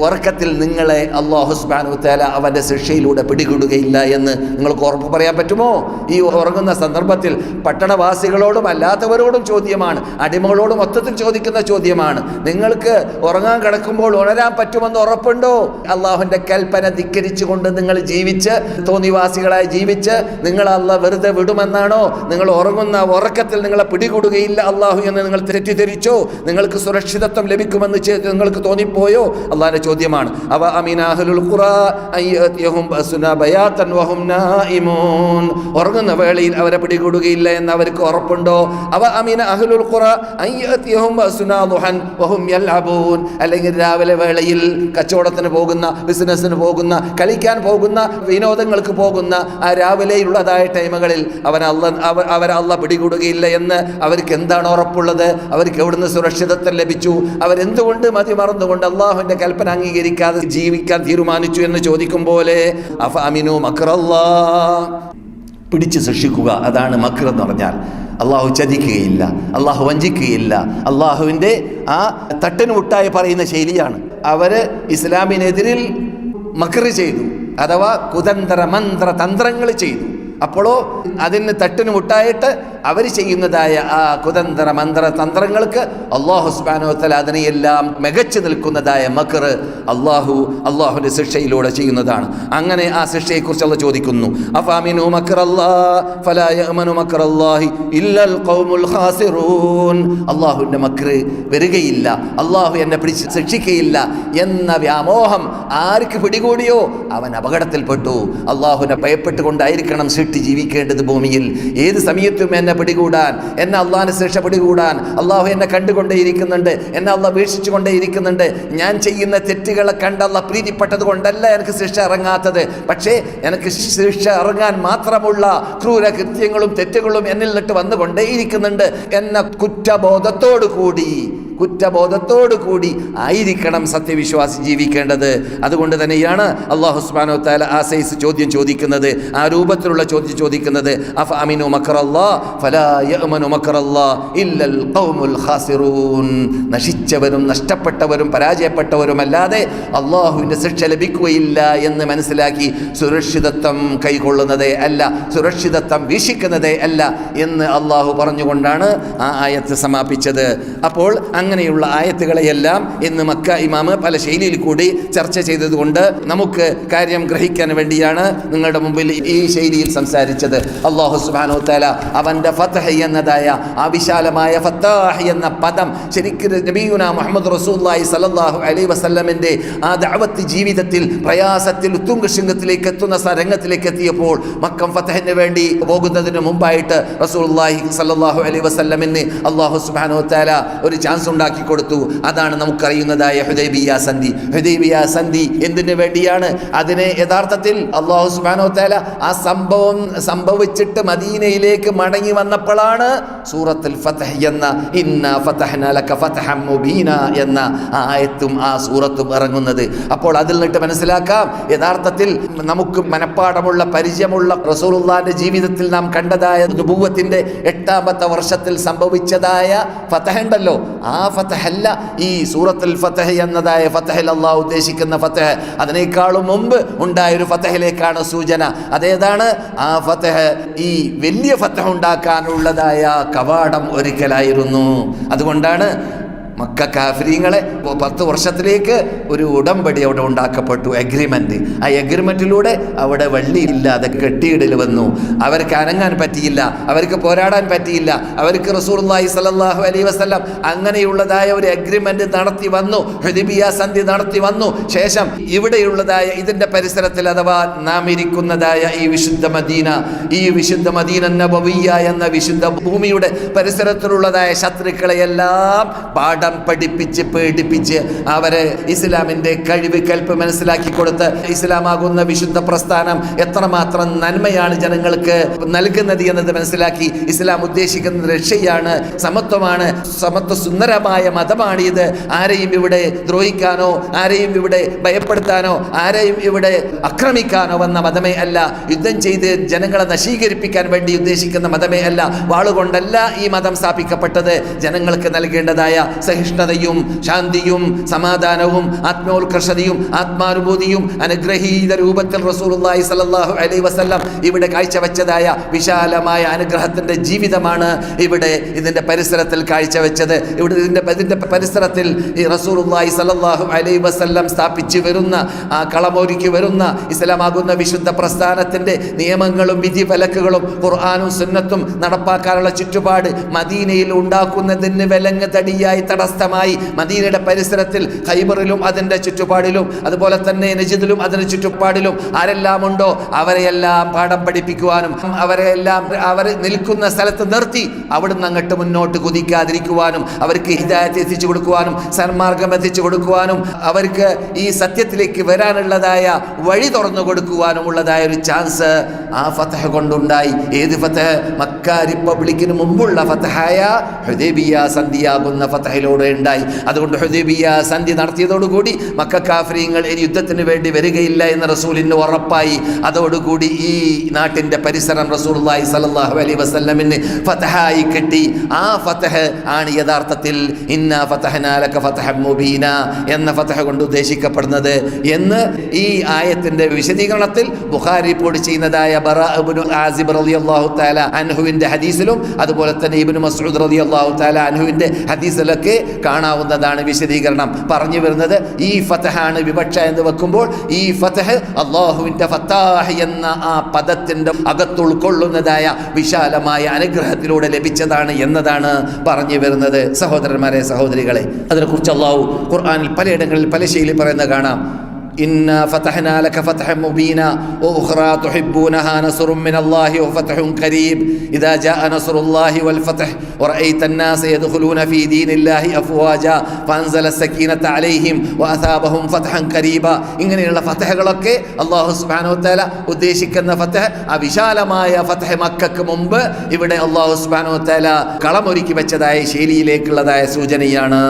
ഉറക്കത്തിൽ നിങ്ങളെ അല്ലാഹു സുബ്ഹാനഹു വ തആല അവൻ്റെ ശിക്ഷയിലൂടെ പിടികൂടുകയില്ല എന്ന് നിങ്ങൾക്ക് ഉറപ്പ് പറയാൻ പറ്റുമോ? ഈ ഉറങ്ങുന്ന സന്ദർഭത്തിൽ പട്ടണവാസികളോടും അല്ലാത്തവരോടും ചോദ്യമാണ്, അടിമകളോടും മൊത്തത്തിൽ ചോദിക്കുന്ന ചോദ്യമാണ്. നിങ്ങൾക്ക് ഉറങ്ങാൻ കിടക്കുമ്പോൾ ഉണരാൻ പറ്റുമെന്ന് ഉറപ്പുണ്ടോ? അള്ളാഹുവിൻ്റെ കൽപ്പന ധിക്കരിച്ചുകൊണ്ട് നിങ്ങൾ ജീവിച്ച്, തോന്നിവാസികളായി ജീവിച്ച് നിങ്ങൾ അല്ലാഹ് വെറുതെ വിടുമെന്നാണോ? നിങ്ങൾ ഉറങ്ങുന്ന ഉറക്കത്തിൽ നിങ്ങളെ പിടികൂടുകയില്ല അള്ളാഹു എന്ന് നിങ്ങൾ തെറ്റിദ്ധരിച്ചോ? നിങ്ങൾക്ക് സുരക്ഷിതത്വം ലഭിക്കുമെന്ന് നിങ്ങൾക്ക് തോന്നിപ്പോയോ? അള്ളാഹിന്റെ ചോദ്യമാണ്. അവ അമിന അഹ്ലുൽ ഖുറാ അയ്യതിഹും ബഅസുനാ ബയാതൻ വഹും നായിമൂൻ, ഉറങ്ങുന്ന വേളയിൽ അവരെ പിടികൂടുകയില്ല എന്ന് അവർക്ക് ഉറപ്പുണ്ടോ? അവ അമിന അഹ്ലുൽ ഖുറാ അയ്യതിഹും ബഅസുനാ ദുഹൻ വഹും യൽഅബൂൻ, അല്ലെങ്കിൽ രാവിലെ വേളയിൽ കച്ചവടത്തിന് പോകുന്ന, ബിസിനസ്സിന് പോകുന്ന, കളിക്കാൻ പോകുന്ന, വിനോദങ്ങൾക്ക് പോകുന്ന ആ രാവിലെയുള്ളതായ ടൈമുകളിൽ അവരെ അള്ളാഹ് പിടികൂടുകയില്ല എന്ന് അവർക്ക് എന്താണ് ഉറപ്പുള്ളത്? അവർക്ക് എവിടുന്ന് സുരക്ഷിതത്വം ലഭിച്ചു? അവരെന്തുകൊണ്ട് മതിമറന്നുകൊണ്ട് അള്ളാഹുവിന്റെ കൽപ്പന അംഗീകരിക്കാതെ ജീവിക്കാൻ തീരുമാനിച്ചു എന്ന് ചോദിക്കും പോലെ അഫ അമിനു മക്റല്ലാഹ്, പിടിച്ച് ശിക്ഷിക്കുക. അതാണ് മക്ർ എന്ന് പറഞ്ഞാൽ. അള്ളാഹു ചതിക്കുകയില്ല, അള്ളാഹു വഞ്ചിക്കുകയില്ല. അള്ളാഹുവിൻ്റെ ആ തട്ടിന് മുട്ടായി പറയുന്ന ശൈലിയാണ്. അവര് ഇസ്ലാമിനെതിരിൽ മക്ർ ചെയ്തു, അഥവാ കുതന്ത്ര മന്ത്ര തന്ത്രങ്ങൾ ചെയ്തു. അപ്പോഴോ അതിന് തട്ടിന് മുട്ടായിട്ട് അവർ ചെയ്യുന്നതായ ആ കുതന്ത്ര മന്ത്ര തന്ത്രങ്ങൾക്ക് അള്ളാഹു സുബ്ഹാനഹു വ തആല അതിനെയെല്ലാം മികച്ചു നിൽക്കുന്നതായ മക്ർ അള്ളാഹുവിന്റെ ശിക്ഷയിലൂടെ ചെയ്യുന്നതാണ്. അങ്ങനെ ആ ശിക്ഷയെക്കുറിച്ച് അള്ളാഹ് ചോദിക്കുന്നു. അഫാമിനു മക്റല്ലാഹ് ഫലാ യഅ്മനു മക്റല്ലാഹി ഇല്ലൽ ഖൗമുൽ ഖാസിറൂൻ, അള്ളാഹുവിന്റെ മക്ർ വരികയില്ല, അള്ളാഹു എന്നെ പിടിച്ച് ശിക്ഷിക്കുകയില്ല എന്ന വ്യാമോഹം ആർക്ക് പിടികൂടിയോ അവൻ അപകടത്തിൽപ്പെട്ടു. അള്ളാഹുവിനെ ഭയപ്പെട്ടുകൊണ്ടായിരിക്കണം ജീവിക്കേണ്ടത് ഭൂമിയിൽ. ഏത് സമയത്തും എന്നെ പിടികൂടാൻ, എന്നെ അള്ളാഹിന്റെ ശിക്ഷ പിടികൂടാൻ അള്ളാഹു എന്നെ കണ്ടുകൊണ്ടേയിരിക്കുന്നുണ്ട്, എന്നെ അള്ളാഹ് വീക്ഷിച്ചു കൊണ്ടേയിരിക്കുന്നുണ്ട്. ഞാൻ ചെയ്യുന്ന തെറ്റുകളെ കണ്ട് അള്ളാഹ് പ്രീതിപ്പെട്ടത് കൊണ്ടല്ല എനിക്ക് ശിക്ഷ ഇറങ്ങാത്തത്, പക്ഷേ എനിക്ക് ശിക്ഷ ഇറങ്ങാൻ മാത്രമുള്ള ക്രൂര കൃത്യങ്ങളും തെറ്റുകളും എന്നിൽ നിന്നിട്ട് വന്നുകൊണ്ടേയിരിക്കുന്നുണ്ട് എന്ന കുറ്റബോധത്തോടു കൂടി ആയിരിക്കണം സത്യവിശ്വാസി ജീവിക്കേണ്ടത്. അതുകൊണ്ട് തന്നെയാണ് അല്ലാഹു സുബ്ഹാനഹു വ തആല ആ സൈസ് ചോദ്യം ചോദിക്കുന്നത്, ആ രൂപത്തിലുള്ള ചോദ്യം ചോദിക്കുന്നത്. അഫ അമിനു മക്റല്ലാഹ് ഫലാ യഅ്മനു മക്റല്ലാഹ് ഇല്ലൽ ഖൗമുൽ ഖാസിറൂൻ, നശിച്ചവരും നഷ്ടപ്പെട്ടവരും പരാജയപ്പെട്ടവരുമല്ലാതെ അള്ളാഹുവിൻ്റെ ശിക്ഷ ലഭിക്കുകയില്ല എന്ന് മനസ്സിലാക്കി സുരക്ഷിതത്വം കൈക്കൊള്ളുന്നതേ അല്ല, സുരക്ഷിതത്വം വീക്ഷിക്കുന്നതേ അല്ല എന്ന് അള്ളാഹു പറഞ്ഞുകൊണ്ടാണ് ആ ആയത്ത് സമാപിച്ചത്. അപ്പോൾ അങ്ങനെയുള്ള ആയത്തുകളെയെല്ലാം ഇന്ന് മക്ക ഇമാമ് പല ശൈലിയിൽ കൂടി ചർച്ച ചെയ്തതുകൊണ്ട് നമുക്ക് കാര്യം ഗ്രഹിക്കാൻ വേണ്ടിയാണ് നിങ്ങളുടെ മുമ്പിൽ ഈ ശൈലിയിൽ സംസാരിച്ചത്. അല്ലാഹു സുബ്ഹാനഹു വ തആല അവൻ്റെ ഫത്ഹ് എന്നതായ ആ വിശാലമായ ഫത്താഹ് എന്ന പദം ശരിക്കും നബിയുനാ മുഹമ്മദ് റസൂലുള്ളാഹി സ്വല്ലല്ലാഹു അലൈഹി വസല്ലമിൻ്റെ ആ ദഅവത്ത് ജീവിതത്തിൽ പ്രയാസത്തിൽ ഉത്തുംഗശൃംഗത്തിലേക്ക് എത്തുന്ന രംഗത്തിലേക്ക് എത്തിയപ്പോൾ മക്കം ഫത്ഹിന് വേണ്ടി പോകുന്നതിന് മുമ്പായിട്ട് റസൂലുള്ളാഹി സ്വല്ലല്ലാഹു അലൈഹി വസല്ലമിന് അല്ലാഹു സുബ്ഹാനഹു വ തആല ഒരു ചാൻസ് ഉണ്ടാക്കി കൊടുത്തു. അതാണ് നമുക്കറിയുന്നതായ ഹുദൈബിയ സന്ധി. എന്തിനു വേണ്ടിയാണ്? അതിനെ യഥാർത്ഥത്തിൽ അല്ലാഹു സുബ്ഹാനഹു വ തആല ആ സംഭവം സംഭവിച്ചിട്ട് മദീനയിലേക്ക് മടങ്ങി വന്നപ്പോഴാണ് സൂറത്തുൽ ഫത്ഹ് എന്ന ഇന്നാ ഫതഹ്നാ ലക ഫതഹൻ മുബീന എന്ന ആയത്തും ആ സൂറത്തും ഇറങ്ങുന്നത്. അപ്പോൾ അതിൽ നിന്നിട്ട് മനസ്സിലാക്കാം, യഥാർത്ഥത്തിൽ നമുക്ക് മനപ്പാടമുള്ള പരിചയമുള്ള റസൂലുള്ളാഹിന്റെ ജീവിതത്തിൽ നാം കണ്ടതായ നുബുവത്തിന്റെ 8ാമത്തെ വർഷത്തിൽ സംഭവിച്ചതായ ഫതഹ് ഉണ്ടല്ലോ, ആ ഫതഹ് അല്ല ഈ സൂറത്തുൽ ഫത്ഹ് എന്നതായ ഫത്ഹിൽ അല്ലാഹു ഉദ്ദേശിക്കുന്ന ഫത്ഹ്. അതിനേക്കാളും മുമ്പ് ഉണ്ടായൊരു ഫത്ഹിലേക്കാണ് സൂചന. അതേതാണ്? ആ ഫത്ഹ് ഈ വലിയ ഫത്ഹ് ഉണ്ടാക്കാനുള്ളതായ കവാടം ഒരുക്കലായിരുന്നു. അതുകൊണ്ടാണ് മക്ക കാഫിരീങ്ങളെ 10 വർഷത്തിലേക്ക് ഒരു ഉടമ്പടി അവിടെ ഉണ്ടാക്കപ്പെട്ടു, എഗ്രിമെന്റ്. ആ എഗ്രിമെന്റിലൂടെ അവിടെ വള്ളിയില്ലാതെ കെട്ടിയിടൽ വന്നു. അവർക്ക് അനങ്ങാൻ പറ്റിയില്ല, അവർക്ക് പോരാടാൻ പറ്റിയില്ല, അവർക്ക് റസൂലുള്ളാഹി സ്വല്ലല്ലാഹു അലൈഹി വസല്ലം അങ്ങനെയുള്ളതായ ഒരു എഗ്രിമെന്റ് നടത്തി വന്നു, ഹുദൈബിയ സന്ധി നടത്തി വന്നു. ശേഷം ഇവിടെയുള്ളതായ ഇതിന്റെ പരിസരത്തിൽ അഥവാ നാം ഇരിക്കുന്നതായ ഈ വിശുദ്ധ മദീന നബവിയ്യ എന്ന വിശുദ്ധ ഭൂമിയുടെ പരിസരത്തിലുള്ളതായ ശത്രുക്കളെയെല്ലാം പാഠം പഠിപ്പിച്ച് പേടിപ്പിച്ച് അവരെ ഇസ്ലാമിന്റെ കഴിവ് കൽപ്പ് മനസ്സിലാക്കി കൊടുത്ത് ഇസ്ലാമാകുന്ന വിശുദ്ധ പ്രസ്ഥാനം എത്രമാത്രം നന്മയാണ് ജനങ്ങൾക്ക് നൽകുന്നത് എന്നത് മനസ്സിലാക്കി ഇസ്ലാം ഉദ്ദേശിക്കുന്നത് രക്ഷയാണ്, സമത്വമാണ്, സമത്വ സുന്ദരമായ മതമാണ് ഇത്. ആരെയും ഇവിടെ ദ്രോഹിക്കാനോ ആരെയും ഇവിടെ ഭയപ്പെടുത്താനോ ആരെയും ഇവിടെ ആക്രമിക്കാനോ വന്ന മതമേ അല്ല. യുദ്ധം ചെയ്ത് ജനങ്ങളെ നശീകരിപ്പിക്കാൻ വേണ്ടി ഉദ്ദേശിക്കുന്ന മതമേ അല്ല. വാളുകൊണ്ടല്ല ഈ മതം സ്ഥാപിക്കപ്പെട്ടത്. ജനങ്ങൾക്ക് നൽകേണ്ടതായ സഹിഷ്ണുതയും ശാന്തിയും സമാധാനവും ആത്മോത്കർഷതയും ആത്മാനുഭൂതിയും അനുഗ്രഹീത രൂപത്തിൽ റസൂലുള്ളാഹി സ്വല്ലല്ലാഹു അലൈഹി വസല്ലം ഇവിടെ കാഴ്ചവെച്ചതായ വിശാലമായ അനുഗ്രഹത്തിന്റെ ജീവിതമാണ് ഇവിടെ ഇതിന്റെ പരിസരത്തിൽ കാഴ്ചവെച്ചത്. ഇവിടെ ഇതിന്റെ പരിസരത്തിൽ ഈ റസൂലുള്ളാഹി സ്വല്ലല്ലാഹു അലൈഹി വസല്ലം സ്ഥാപിച്ചു വരുന്ന ആ കളമൊരുക്കി വരുന്ന ഇസ്ലാമാകുന്ന വിശുദ്ധ പ്രസ്ഥാനത്തിന്റെ നിയമങ്ങളും വിധി ഫലക്കുകളും ഖുർആനും സുന്നത്തും നടപ്പാക്കാനുള്ള ചുറ്റുപാട് മദീനയിൽ ഉണ്ടാക്കുന്നതിന് വിലങ്ങ് തടിയായി തടസ്ഥമായി മദീനയുടെ പരിസരത്തിൽ ഖൈബറിലും അതിൻ്റെ ചുറ്റുപാടിലും അതുപോലെ തന്നെ നജിദിലും അതിൻ്റെ ചുറ്റുപാടിലും ആരെല്ലാം ഉണ്ടോ അവരെയെല്ലാം പാഠം പഠിപ്പിക്കുവാനും അവരെല്ലാം അവർ നിൽക്കുന്ന സ്ഥലത്ത് നിർത്തി അവിടുന്ന് അങ്ങോട്ട് മുന്നോട്ട് കുതിക്കാതിരിക്കുവാനും അവർക്ക് ഹിദായത്ത് എത്തിച്ചു കൊടുക്കുവാനും സന്മാർഗം എത്തിച്ചു കൊടുക്കുവാനും അവർക്ക് ഈ സത്യത്തിലേക്ക് വരാനുള്ളതായ വഴി തുറന്നു കൊടുക്കുവാനും ഉള്ളതായ ഒരു ചാൻസ് ആ ഫതഹ് കൊണ്ടുണ്ടായി. ഏത് ഫതഹ്? മക്ക റിപ്പബ്ലിക്കിന് മുമ്പുള്ള ഫതഹായ ഹുദൈബിയ സന്ധിയാകുന്ന ഫതഹിലൂടെ ഉണ്ടായി. അതുകൊണ്ട് ഹുദൈബിയ സന്ധി നടത്തിയതോടുകൂടി മക്ക കാഫിരീങ്ങൾ ഇനി യുദ്ധത്തിന് വേണ്ടി വരികയില്ല എന്ന് റസൂലിന് ഉറപ്പായി. അതോടുകൂടി ഈ നാട്ടിൻ്റെ പരിസരം റസൂലുള്ളാഹി സ്വല്ലല്ലാഹു അലൈഹി വസല്ലമിന് ഫതഹായി കിട്ടി. ആ ഫതഹ് ആണ് യഥാർത്ഥത്തിൽ ഇന്നാ ഫതഹ്നാ ലക ഫതഹൻ മുബീന എന്ന ഫതഹ് കൊണ്ട് ഉദ്ദേശിക്കപ്പെടുന്നത് എന്ന് ഈ ആയത്തിന്റെ വിശദീകരണത്തിൽ ബുഖാരി റിപ്പോർട്ട് ചെയ്യുന്നതായ ബറാ ഇബ്നു ആസിബ് റളിയല്ലാഹു തആല അൻഹുവിന്റെ ഹദീസിലും അതുപോലെ തന്നെ ഇബ്നു മസ്ഊദ് റളിയല്ലാഹു തആല അൻഹുവിന്റെ ഹദീസിലൊക്കെ കാണാവുന്നതാണ് വിശദീകരണം. പറഞ്ഞു വരുന്നത് ഈ ഫതഹാണ് വിവക്ഷ എന്ന് വെക്കുമ്പോൾ ഈ ഫതഹ് അല്ലാഹുവിന്റെ ഫത്താഹ് എന്ന ആ പദത്തിന്റെ അകത്തുൾക്കൊള്ളുന്നതായ വിശാലമായ അനുഗ്രഹത്തിലൂടെ ലഭിച്ചതാണ് എന്നതാണ് പറഞ്ഞു വരുന്നത്. സഹോദരന്മാരെ, സഹോദരികളെ, അതിനെക്കുറിച്ച് അല്ലാഹു ഖുർആനിൽ പലയിടങ്ങളിൽ പല ശൈലി പറയുന്നത് കാണാം. إنا فتحنا لك فتحا مبينا وأخرى تحبونها نصر من الله وفتح قريب إذا جاء نصر الله والفتح ورأيت الناس يدخلون في دين الله أفواجا فأنزل السكينة عليهم وأثابهم فتحا قريبا. ഇങ്ങനെയുള്ള ഫതഹുകളൊക്കെ അല്ലാഹു സുബ്ഹാനഹു വതആല ഉദ്ദേശിക്കുന്ന ഫതഹ് ആ വിശാലമായ ഫതഹ് മക്കക്ക് മുമ്പ് ഇവിടെ അല്ലാഹു സുബ്ഹാനഹു വതആല കളമൊരുക്കി വെച്ചതായ ശൈലിയിലേക്കുള്ളതായ സൂചനയാണ്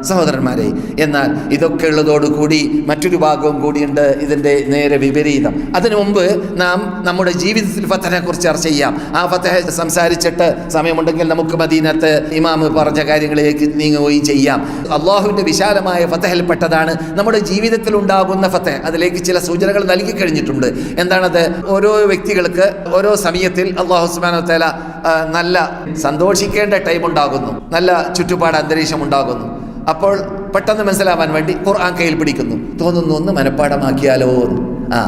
സഹോദരന്മാരെ. എന്നാൽ ഇതൊക്കെ ഉള്ളതോടുകൂടി മറ്റൊരു ഭാഗവും കൂടിയുണ്ട്, ഇതിൻ്റെ നേരെ വിപരീതം. അതിനു മുമ്പ് നാം നമ്മുടെ ജീവിതത്തിൽ ഫതഹിനെ കുറിച്ച് ചർച്ച ചെയ്യാം. ആ ഫതഹ് സംസാരിച്ചിട്ട് സമയമുണ്ടെങ്കിൽ നമുക്ക് മദീനത്ത് ഇമാം പറഞ്ഞ കാര്യങ്ങളിലേക്ക് നീങ്ങുകയും ചെയ്യാം. അള്ളാഹുവിൻ്റെ വിശാലമായ ഫതഹിൽപ്പെട്ടതാണ് നമ്മുടെ ജീവിതത്തിൽ ഉണ്ടാകുന്ന ഫതഹ്. അതിലേക്ക് ചില സൂചനകൾ നൽകി കഴിഞ്ഞിട്ടുണ്ട്. എന്താണത്? ഓരോ വ്യക്തികൾക്ക് ഓരോ സമയത്തിൽ അല്ലാഹു സുബ്ഹാനഹു വ തആല നല്ല സന്തോഷിക്കേണ്ട ടൈം ഉണ്ടാകുന്നു, നല്ല ചുറ്റുപാട് അന്തരീക്ഷം ഉണ്ടാകുന്നു. അപ്പോൾ പെട്ടെന്ന് മനസ്സിലാവാൻ വേണ്ടി ഖുർആൻ കയ്യിൽ പിടിക്കുന്നു, തോന്നുന്നു ഒന്ന് മനഃപ്പാഠമാക്കിയാലോ എന്ന്.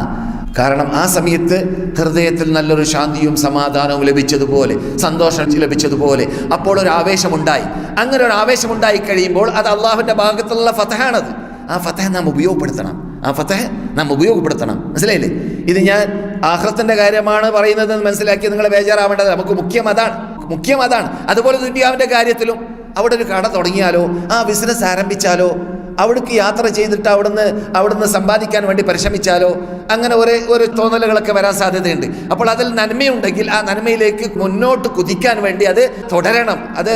കാരണം ആ സമയത്ത് ഹൃദയത്തിൽ നല്ലൊരു ശാന്തിയും സമാധാനവും ലഭിച്ചതുപോലെ, സന്തോഷം ലഭിച്ചതുപോലെ അപ്പോൾ ഒരു ആവേശമുണ്ടായി. അങ്ങനെ ഒരു ആവേശമുണ്ടായി കഴിയുമ്പോൾ അത് അള്ളാഹുവിൻ്റെ ഭാഗത്തുള്ള ഫതഹാണത്. ആ ഫതഹ് നാം ഉപയോഗപ്പെടുത്തണം. മനസ്സിലായില്ലേ? ഇത് ഞാൻ ആഖിറത്തിന്റെ കാര്യമാണ് പറയുന്നതെന്ന് മനസ്സിലാക്കി നിങ്ങൾ ബേജാറാവേണ്ടത്. നമുക്ക് മുഖ്യം അതാണ്. അതുപോലെ ദുനിയാവിൻ്റെ കാര്യത്തിലും അവിടെ ഒരു കട തുടങ്ങിയാലോ, ആ ബിസിനസ് ആരംഭിച്ചാലോ, അവിടേക്ക് യാത്ര ചെയ്തിട്ട് അവിടുന്ന് സമ്പാദിക്കാൻ വേണ്ടി പരിശ്രമിച്ചാലോ, അങ്ങനെ ഒരു തോന്നലുകളൊക്കെ വരാൻ സാധ്യതയുണ്ട്. അപ്പോൾ അതിൽ നന്മയുണ്ടെങ്കിൽ ആ നന്മയിലേക്ക് മുന്നോട്ട് കുതിക്കാൻ വേണ്ടി അത് തുടരണം, അത്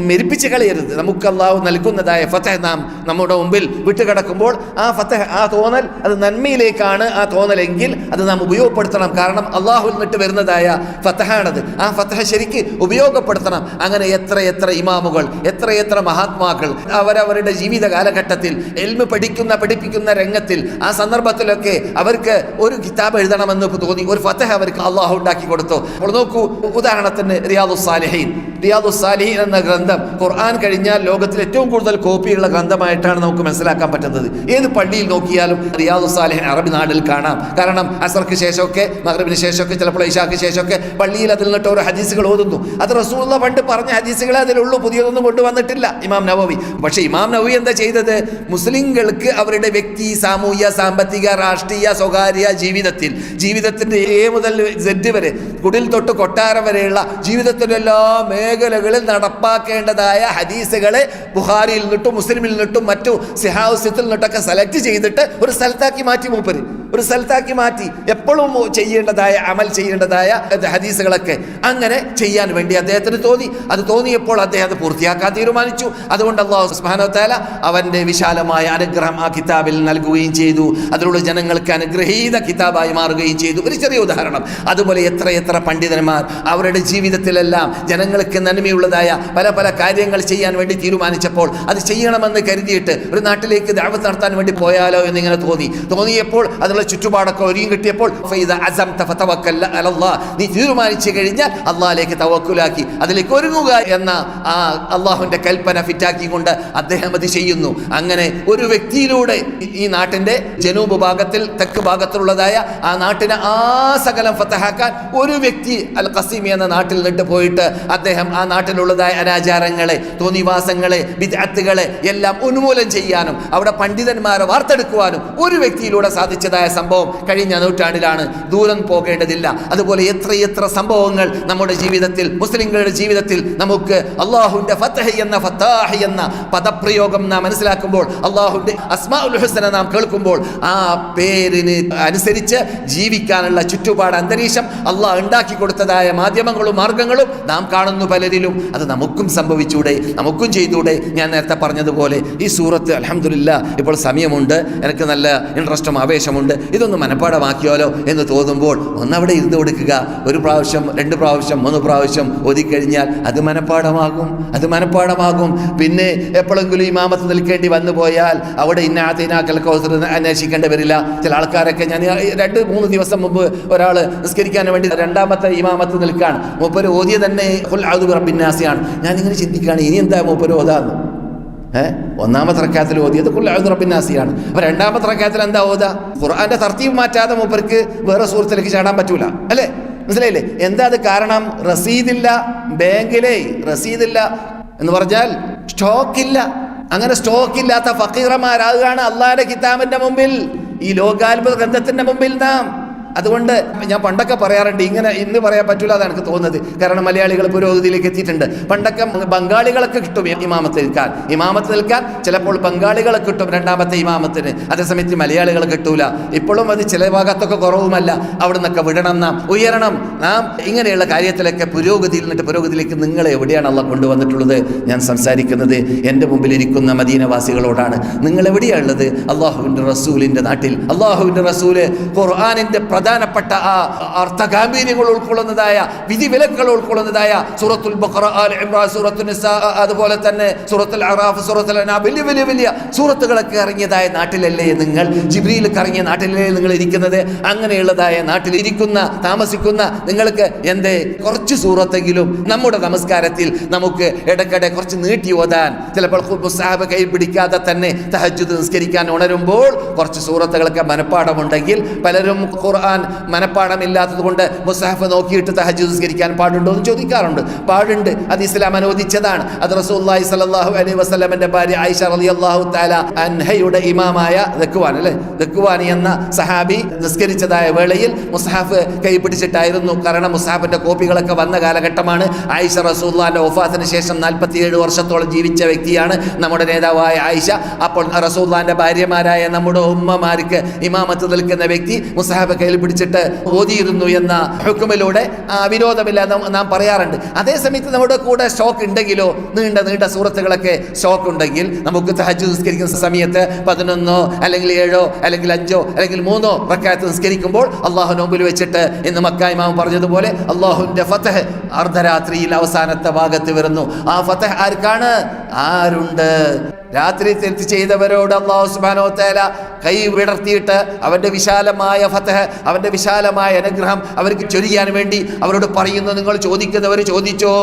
മെരിപ്പിച്ച് കളയരുത്. നമുക്ക് അല്ലാഹു നൽകുന്നതായ ഫതഹ് നാം നമ്മുടെ മുമ്പിൽ വിട്ടുകിടക്കുമ്പോൾ ആ ഫതഹ്, ആ തോന്നൽ അത് നന്മയിലേക്കാണ് ആ തോന്നലെങ്കിൽ അത് നാം ഉപയോഗപ്പെടുത്തണം. കാരണം അല്ലാഹുവിൽ നിന്നിട്ട് വരുന്നതായ ഫതഹാണത്. ആ ഫതഹ് ശരിക്ക് ഉപയോഗപ്പെടുത്തണം. അങ്ങനെ എത്ര ഇമാമുകൾ, എത്ര മഹാത്മാക്കൾ അവരവരുടെ ജീവിത കാലഘട്ടത്തിൽ ഇൽമ് പഠിപ്പിക്കുന്ന രംഗത്തിൽ ആ സന്ദർഭത്തിലൊക്കെ അവർക്ക് ഒരു കിതാബ് എഴുതണമെന്ന് തോന്നി, ഒരു ഫതഹ് അവർക്ക് അള്ളാഹു ഉണ്ടാക്കി കൊടുത്തു. അപ്പോൾ നോക്കൂ, ഉദാഹരണത്തിന് റിയാദുസ് സാലിഹീൻ എന്ന ഗ്രന്ഥം ഖുർആൻ കഴിഞ്ഞാൽ ലോകത്തിൽ ഏറ്റവും കൂടുതൽ കോപ്പിയുള്ള ഗ്രന്ഥമായിട്ടാണ് നമുക്ക് മനസ്സിലാക്കാൻ പറ്റുന്നത്. ഏത് പള്ളിയിൽ നോക്കിയാലും റിയാദുസ് സാലിഹീൻ അറബി നാട്ടിൽ കാണാം. കാരണം അസർക്ക് ശേഷമൊക്കെ, മഗ്രിബിന് ശേഷമൊക്കെ, ചിലപ്പോൾ ഇശാക്ക് ശേഷമൊക്കെ പള്ളിയിൽ അതിൽ നിന്നിട്ട് ഓരോ ഹദീസുകൾ ഓതുന്നു. അത് റസൂലുള്ളാഹി പണ്ട് പറഞ്ഞ ഹദീസുകളെ അതിലുള്ളൂ, പുതിയതൊന്നും കൊണ്ടുവന്നിട്ടില്ല ഇമാം നവവി. പക്ഷേ ഇമാം നവവി എന്താ ചെയ്തത്? മുസ്ലിങ്ങൾക്ക് അവരുടെ വ്യക്തി, സാമൂഹ്യ, സാമ്പത്തിക, രാഷ്ട്രീയ, സ്വകാര്യ ജീവിതത്തിന്റെ എ മുതൽ സെഡ് വരെ, കുടിൽ തൊട്ട് കൊട്ടാരം വരെയുള്ള ജീവിതത്തിൻ്റെ എല്ലാ മേഖലകളിൽ നടപ്പാക്കേണ്ടതായ ഹദീസുകളെ ബുഖാരിയിൽ നിന്നിട്ടും മുസ്ലിമിൽ നിന്നിട്ടും മറ്റു സിഹാസിത്തിൽ നിന്നിട്ടൊക്കെ സെലക്ട് ചെയ്തിട്ട് ഒരു സ്ഥലത്താക്കി മാറ്റി എപ്പോഴും ചെയ്യേണ്ടതായ അമൽ ചെയ്യേണ്ടതായ ഹദീസുകളൊക്കെ അങ്ങനെ ചെയ്യാൻ വേണ്ടി അദ്ദേഹത്തിന് തോന്നി. അത് തോന്നിയപ്പോൾ അദ്ദേഹം അത് പൂർത്തിയാക്കാൻ തീരുമാനിച്ചു. അതുകൊണ്ട് അല്ലാഹു സുബ്ഹാനഹു വ തആല അവൻ്റെ വിശാലമായ അനുഗ്രഹം ആ കിതാബിൽ നൽകുകയും ചെയ്തു. അതിലൂടെ ജനങ്ങൾക്ക് അനുഗ്രഹീത കിതാബായി മാറുകയും ചെയ്തു. ഒരു ചെറിയ ഉദാഹരണം. അതുപോലെ എത്ര പണ്ഡിതന്മാർ അവരുടെ ജീവിതത്തിലെല്ലാം ജനങ്ങൾക്ക് നന്മയുള്ളതായ പല കാര്യങ്ങൾ ചെയ്യാൻ വേണ്ടി തീരുമാനിച്ചപ്പോൾ അത് ചെയ്യണമെന്ന് കരുതിയിട്ട് ഒരു നാട്ടിലേക്ക് ദഅവത്ത് നടത്താൻ വേണ്ടി പോയാലോ എന്നിങ്ങനെ തോന്നിയപ്പോൾ അതിനുള്ള ചുറ്റുപാടൊക്കെ ഒരുങ്ങി കിട്ടിയപ്പോൾ നീ തീരുമാനിച്ചു കഴിഞ്ഞാൽ അള്ളാഹിലേക്ക് തവക്കുലാക്കി അതിലേക്ക് ഒരുങ്ങുക എന്ന ആ അള്ളാഹുവിന്റെ കൽപ്പന ഫിറ്റാക്കിക്കൊണ്ട് അദ്ദേഹം അത് ചെയ്യുന്നു. അങ്ങനെ അങ്ങനെ ഒരു വ്യക്തിയിലൂടെ ഈ നാട്ടിന്റെ ജനൂബ് ഭാഗത്തിൽ തെക്ക് ഭാഗത്തിലുള്ളതായ ആ നാട്ടിനെ സകലം ഫതഹാക്കാൻ ഒരു വ്യക്തി അൽ ഖസീമി എന്ന നാട്ടിൽ നിന്നിട്ട് പോയിട്ട് അദ്ദേഹം ആ നാട്ടിലുള്ളതായ അനാചാരങ്ങളെ, തോന്നിവാസങ്ങളെ, ബിദ്അത്തുകളെ എല്ലാം ഉന്മൂലനം ചെയ്യാനും അവിടെ പണ്ഡിതന്മാരെ വാർത്തെടുക്കുവാനും ഒരു വ്യക്തിയിലൂടെ സാധിച്ചതായ സംഭവം കഴിഞ്ഞ നൂറ്റാണ്ടിലാണ്. ദൂരം പോകേണ്ടതില്ല. അതുപോലെ എത്രയെത്ര സംഭവങ്ങൾ നമ്മുടെ ജീവിതത്തിൽ, മുസ്ലിങ്ങളുടെ ജീവിതത്തിൽ നമുക്ക് അള്ളാഹുവിന്റെ ഫതഹ് എന്ന ഫത്താഹ് എന്ന പദപ്രയോഗം നാം മനസ്സിലാക്കുമ്പോൾ, അള്ളാഹുവിന്റെ അസ്മാഉൽ ഹുസ്ന നാം കേൾക്കുമ്പോൾ, ആ പേരിന് അനുസരിച്ച് ജീവിക്കാനുള്ള ചുറ്റുപാട് അന്തരീക്ഷം അള്ളാഹ് ഉണ്ടാക്കി കൊടുത്തതായ മാധ്യമങ്ങളും മാർഗങ്ങളും നാം കാണുന്നു പലരിലും. അത് നമുക്കും സംഭവിച്ചൂടെ, നമുക്കും ചെയ്തൂടെ? ഞാൻ നേരത്തെ പറഞ്ഞതുപോലെ ഈ സൂറത്ത് അൽഹംദുലില്ലാ ഇപ്പോൾ സമയമുണ്ട്, എനിക്ക് നല്ല ഇൻട്രസ്റ്റും ആവേശമുണ്ട്, ഇതൊന്ന് മനഃപ്പാടമാക്കിയാലോ എന്ന് തോന്നുമ്പോൾ ഒന്നവിടെ ഇരുന്ന് കൊടുക്കുക. ഒരു പ്രാവശ്യം, 2 പ്രാവശ്യം, 3 പ്രാവശ്യം ഓതിക്കഴിഞ്ഞാൽ അത് മനഃപ്പാടമാകും. പിന്നെ എപ്പോഴെങ്കിലും ഇമാമത്ത് നിൽക്കേണ്ടി വന്നു പോയാൽ അവിടെ ഇന്നാത്തിനാക്കൽ കൗസർ അന്വേഷിക്കേണ്ടി വരില്ല. ചില ആൾക്കാരൊക്കെ, ഞാൻ 2-3 ദിവസം മുമ്പ് ഒരാൾ നിസ്കരിക്കാൻ വേണ്ടി 2ാമത്തെ ഇമാമത്ത് നിൽക്കുകയാണ്. മൂപ്പര് ഓതിയ തന്നെ ഖുൽ അഊദു ബിറബ്ബിന്നാസിയാണ്. ഞാനിങ്ങനെ ചിന്തിക്കുകയാണ്, ഇനി എന്താ മൂപ്പര് ഓതാന്ന്? 1ാമത്തെ റക്അത്തിൽ ഓതിയത് ഖുൽ അഊദു ബിറബ്ബിന്നാസിയാണ്. അപ്പോൾ 2ാമത്തെ റക്അത്തിൽ എന്താ ഓതാ? ഖുർആന്റെ തർത്തീബ് മാറ്റാതെ മൂപ്പർക്ക് വേറെ സൂറത്തിലേക്ക് ചാടാൻ പറ്റൂല, അല്ലേ? മനസ്സിലായില്ലേ? എന്താ അത് കാരണം? റസീദില്ല, ബാങ്കിലെ റസീദില്ല എന്ന് പറഞ്ഞാൽ സ്റ്റോക്കില്ല. അങ്ങനെ സ്റ്റോക്കില്ലാത്ത ഫക്കീറന്മാരാകുകയാണ് അള്ളാഹിന്റെ കിതാബിന്റെ മുമ്പിൽ, ഈ ലോകാത്ഭുത ഗ്രന്ഥത്തിന്റെ മുമ്പിൽ നാം. അതുകൊണ്ട് ഞാൻ പണ്ടൊക്കെ പറയാറുണ്ട്, ഇങ്ങനെ ഇന്ന് പറയാൻ പറ്റൂല എന്നാണ് എനിക്ക് തോന്നുന്നത്. കാരണം മലയാളികൾ പുരോഗതിയിലേക്ക് എത്തിയിട്ടുണ്ട്. പണ്ടൊക്കെ ബംഗാളികളൊക്കെ കിട്ടും ഇമാമത്ത് നിൽക്കാൻ ചിലപ്പോൾ ബംഗാളികളെ കിട്ടും 2ാമത്തെ ഇമാമത്തിന്. അതേസമയത്ത് മലയാളികൾ കിട്ടൂല. ഇപ്പോഴും അത് ചില ഭാഗത്തൊക്കെ കുറവുമല്ല. അവിടെ നിന്നൊക്കെ വിടണം, നാം ഉയരണം. നാം ഇങ്ങനെയുള്ള കാര്യത്തിലൊക്കെ പുരോഗതിയിലേക്ക് നിങ്ങളെ എവിടെയാണ് അള്ളാഹ് കൊണ്ടുവന്നിട്ടുള്ളത്? ഞാൻ സംസാരിക്കുന്നത് എൻ്റെ മുമ്പിലിരിക്കുന്ന മദീനവാസികളോടാണ്. നിങ്ങൾ എവിടെയാണുള്ളത്? അള്ളാഹുവിൻ്റെ റസൂലിൻ്റെ നാട്ടിൽ. അള്ളാഹുവിൻ്റെ റസൂല് ഖുർആനിൻ്റെ പ്രധാനപ്പെട്ട ആ അർത്ഥഗാംഭീര്യങ്ങൾ ഉൾക്കൊള്ളുന്നതായ, വിധിവിലക്കുകൾ ഉൾക്കൊള്ളുന്നതായ സൂറത്തുൽ ബഖറ, ആൽ ഇംറാൻ, സൂറത്തുൽ നിസാ, അതുപോലെ തന്നെ സൂറത്തുൽ അറാഫ്, സൂറത്തുൽ അൻആം, വലിയ സൂറത്തുകളൊക്കെ ഇറങ്ങിയതായ നാട്ടിലല്ലേ നിങ്ങൾ? ജിബ്രീലൊക്കെ ഇറങ്ങിയ നാട്ടിലല്ലേ നിങ്ങൾ ഇരിക്കുന്നത്? അങ്ങനെയുള്ളതായ നാട്ടിൽ താമസിക്കുന്ന നിങ്ങൾക്ക് എന്തേ കുറച്ച് സൂറത്തെങ്കിലും നമ്മുടെ നമസ്കാരത്തിൽ നമുക്ക് ഇടയ്ക്കിടെ കുറച്ച് നീട്ടി ഓതാൻ, ചിലപ്പോൾ മുസ്ഹഫ് കൈ പിടിക്കാതെ തന്നെ തഹജ്ജുദ് നിസ്കരിക്കാൻ ഉണരുമ്പോൾ കുറച്ച് സൂറത്തുകളൊക്കെ മനഃപ്പാടമുണ്ടെങ്കിൽ, പലരും ഖുർആൻ മനഃപ്പാടമില്ലാത്തത് കൊണ്ട് മുസ്ഹഫ് നോക്കിയിട്ട് തഹജ്ജുദ് നിസ്കരിക്കാൻ പാടുണ്ടോ എന്ന് ചോദിക്കാറുണ്ട്. പാടുണ്ട്, അത് ഇസ്ലാം അനുവദിച്ചതാണ്. അത് റസൂലുള്ളാഹി സ്വല്ലല്ലാഹു അലൈഹി വസല്ലമയുടെ ഭാര്യ ആയിഷ റളിയല്ലാഹു തആല അൻഹയുടെ ഇമാമായ ദക്വാനി എന്ന സഹാബി നിസ്കരിച്ചതായ വേളയിൽ മുസ്ഹഫ് കൈ പിടിച്ചിട്ടായിരുന്നു. കാരണം മുസ്ഹഫിന്റെ കോപ്പികളൊക്കെ വന്ന കാലഘട്ടമാണ്. ആയിഷ റസൂലുള്ളാഹിന്റെ വഫാത്തിന് ശേഷം 47 വർഷത്തോളം ജീവിച്ച വ്യക്തിയാണ് നമ്മുടെ നേതാവായ ആയിഷ. അപ്പോൾ റസൂലുള്ളാഹിന്റെ ഭാര്യമാരായ നമ്മുടെ ഉമ്മമാർക്ക് ഇമാമത്ത് നിൽക്കുന്ന വ്യക്തി മുസ്ഹഫ് കയ്യിൽ പിടിച്ചിട്ട് ഓതിയിരുന്നു എന്ന ഹുക്കുമിലൂടെ വിരോധമില്ലാതെ നാം പറയാറുണ്ട്. അതേസമയത്ത് നമ്മുടെ കൂടെ സ്റ്റോക്ക് ഉണ്ടെങ്കിലോ, നീണ്ട സൂറത്തുകളൊക്കെ സ്റ്റോക്ക് ഉണ്ടെങ്കിൽ, നമുക്ക് തഹജ്ജുദ് നിസ്കരിക്കുന്ന സമയത്ത് 11 അല്ലെങ്കിൽ 7 അല്ലെങ്കിൽ 5 അല്ലെങ്കിൽ 3 റക്അത്ത് നിസ്കരിക്കുമ്പോൾ അള്ളാഹു നോമ്പിൽ വെച്ചിട്ട് ഇന്ന് മക്ക ഇമാം പറഞ്ഞതുപോലെ അള്ളാഹുവിന്റെ ഫതഹ് അർദ്ധരാത്രിയിൽ അവസാനത്തെ ഭാഗത്ത് വരുന്നു. ആ ഫതഹ് ആരുണ്ട്? രാത്രി തെറ്റ് ചെയ്തവരോട് അല്ലാഹു സുബ്ഹാനഹു വ തആല കൈ വിടർത്തിയിട്ട് അവൻ്റെ വിശാലമായ ഫതഹ്, അവൻ്റെ വിശാലമായ അനുഗ്രഹം അവർക്ക് ചൊരിയാൻ വേണ്ടി അവരോട് പറയുന്നു, നിങ്ങൾ ചോദിക്കുന്നവർ ചോദിച്ചോ,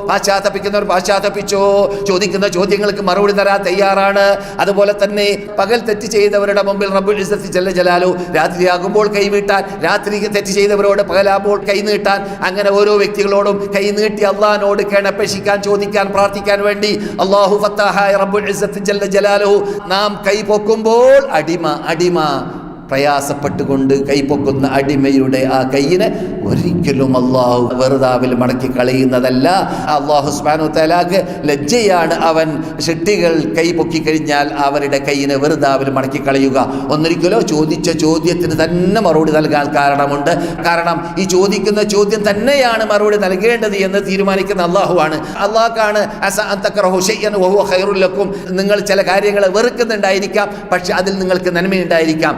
പാശ്ചാത്തപിക്കുന്നവർ പാശ്ചാത്തപിച്ചോ, ചോദിക്കുന്ന ചോദ്യങ്ങൾക്ക് മറുപടി തരാൻ തയ്യാറാണ്. അതുപോലെ തന്നെ പകൽ തെറ്റ് ചെയ്തവരുടെ മുമ്പിൽ റബ്ബുൽ ഇസ്സത്തി ജല്ല ജലാലു രാത്രിയാകുമ്പോൾ കൈവീട്ടാൻ, രാത്രി തെറ്റ് ചെയ്തവരോട് പകലാകുമ്പോൾ കൈ നീട്ടാൻ, അങ്ങനെ ഓരോ വ്യക്തികളോടും കൈ നീട്ടി അള്ളാഹിനോട് കേണപേക്ഷിക്കാൻ, ചോദിക്കാൻ, പ്രാർത്ഥിക്കാൻ വേണ്ടി അള്ളാഹു ഫത്താഹായ റബ്ബുൽ ഇസ്സത്തി ജല്ല ജലാലുഹു നാം കൈ പൊക്കുമ്പോൾ അടിമ പ്രയാസപ്പെട്ടുകൊണ്ട് കൈപ്പൊക്കുന്ന അടിമയുടെ ആ കൈയിനെ ഒരിക്കലും അള്ളാഹു വെറുതാവിൽ മടക്കി കളയുന്നതല്ല. അള്ളാഹു സുബ്ഹാനഹു വ തആലക്ക് ലജ്ജയാണ് അവൻ ഷെട്ടികൾ കൈ പൊക്കി കഴിഞ്ഞാൽ അവരുടെ കൈയിനെ വെറുതാവിൽ മടക്കി കളയുക. ഒന്നൊരിക്കലോ ചോദിച്ച ചോദ്യത്തിന് തന്നെ മറുപടി നൽകാൻ കാരണമുണ്ട്. കാരണം ഈ ചോദിക്കുന്ന ചോദ്യം തന്നെയാണ് മറുപടി നൽകേണ്ടത് എന്ന് തീരുമാനിക്കുന്ന അള്ളാഹുവാണ്. അള്ളാഹ്ക്കാണ് നിങ്ങൾ ചില കാര്യങ്ങൾ വെറുക്കുന്നുണ്ടായിരിക്കാം, പക്ഷെ അതിൽ നിങ്ങൾക്ക് നന്മയുണ്ടായിരിക്കാം.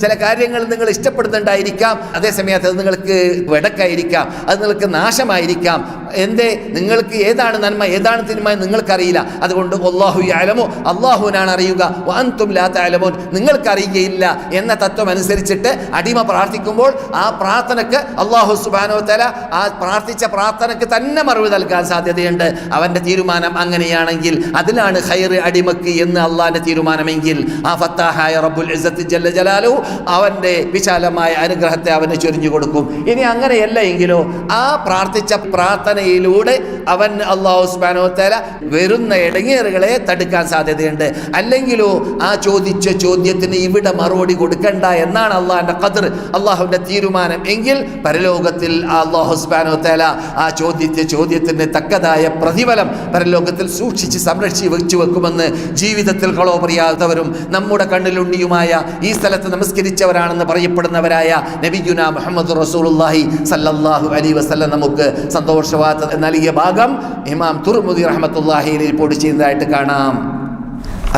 ചില കാര്യങ്ങൾ നിങ്ങൾ ഇഷ്ടപ്പെടുന്നുണ്ടായിരിക്കാം, അതേസമയത്ത് അത് നിങ്ങൾക്ക് വെടക്കായിരിക്കാം, അത് നിങ്ങൾക്ക് നാശമായിരിക്കാം. എന്തേ? നിങ്ങൾക്ക് ഏതാണ് നന്മ ഏതാണ് തിന്മ നിങ്ങൾക്കറിയില്ല. അതുകൊണ്ട് അല്ലാഹു യഅലമു, അല്ലാഹുവിനാണ് അറിയുക, വഅൻതും ലാ തഅലമൂൻ, നിങ്ങൾക്കറിയുകയില്ല എന്ന തത്വം അനുസരിച്ചിട്ട് അടിമ പ്രാർത്ഥിക്കുമ്പോൾ ആ പ്രാർത്ഥനയ്ക്ക് അല്ലാഹു സുബ്ഹാനഹു വ തആല ആ പ്രാർത്ഥിച്ച പ്രാർത്ഥനയ്ക്ക് തന്നെ മറുപടി നൽകാൻ സാധ്യതയുണ്ട്. അവൻ്റെ തീരുമാനം അങ്ങനെയാണെങ്കിൽ, അതിലാണ് ഖൈർ അടിമക്ക് എന്ന് അള്ളാഹിൻ്റെ തീരുമാനമെങ്കിൽ, ആ ഫത്താഹായ റബ്ബുൽ ഇസ്സത്ത് ജല്ല ജലാലുഹു അവൻ്റെ വിശാലമായ അനുഗ്രഹത്തെ അവന് ചൊരിഞ്ഞു കൊടുക്കും. ഇനി അങ്ങനെയല്ല എങ്കിലോ ആ പ്രാർത്ഥിച്ച പ്രാർത്ഥനയിലൂടെ അവൻ അല്ലാഹു സുബ്ഹാനഹു വ തആല വരുന്ന ഇടങ്ങേറുകളെ തടുക്കാൻ സാധ്യതയുണ്ട്. അല്ലെങ്കിലോ ആ ചോദിച്ച ചോദ്യത്തിന് ഇവിടെ മറുപടി കൊടുക്കണ്ട എന്നാണ് അള്ളാഹിൻ്റെ ഖദർ, അള്ളാഹുവിൻ്റെ തീരുമാനം എങ്കിൽ പരലോകത്തിൽ അല്ലാഹു സുബ്ഹാനഹു വ തആല ആ ചോദ്യത്തിന് തക്കതായ പ്രതിഫലം പരലോകത്തിൽ സൂക്ഷിച്ച് സംരക്ഷിച്ച് വെച്ചു വെക്കുമെന്ന് ജീവിതത്തിൽ കളവ് പറയാത്തവരും നമ്മുടെ കണ്ണിലുണ്ണിയുമായ ഈ സ്ഥലത്ത് നമസ്കരിച്ചവരാണെന്ന് പറയപ്പെടുന്നവരായ നബിയുനാ മുഹമ്മദ് റസൂലുള്ളാഹി സല്ലല്ലാഹു അലൈഹി വസല്ലം നമുക്ക് സന്തോഷവാർത്ത നൽകിയ ഭാഗം ഇമാം തുർമുദി റഹ്മത്തുള്ളാഹി റിപ്പോർട്ട് ചെയ്യുന്നതായിട്ട് കാണാം.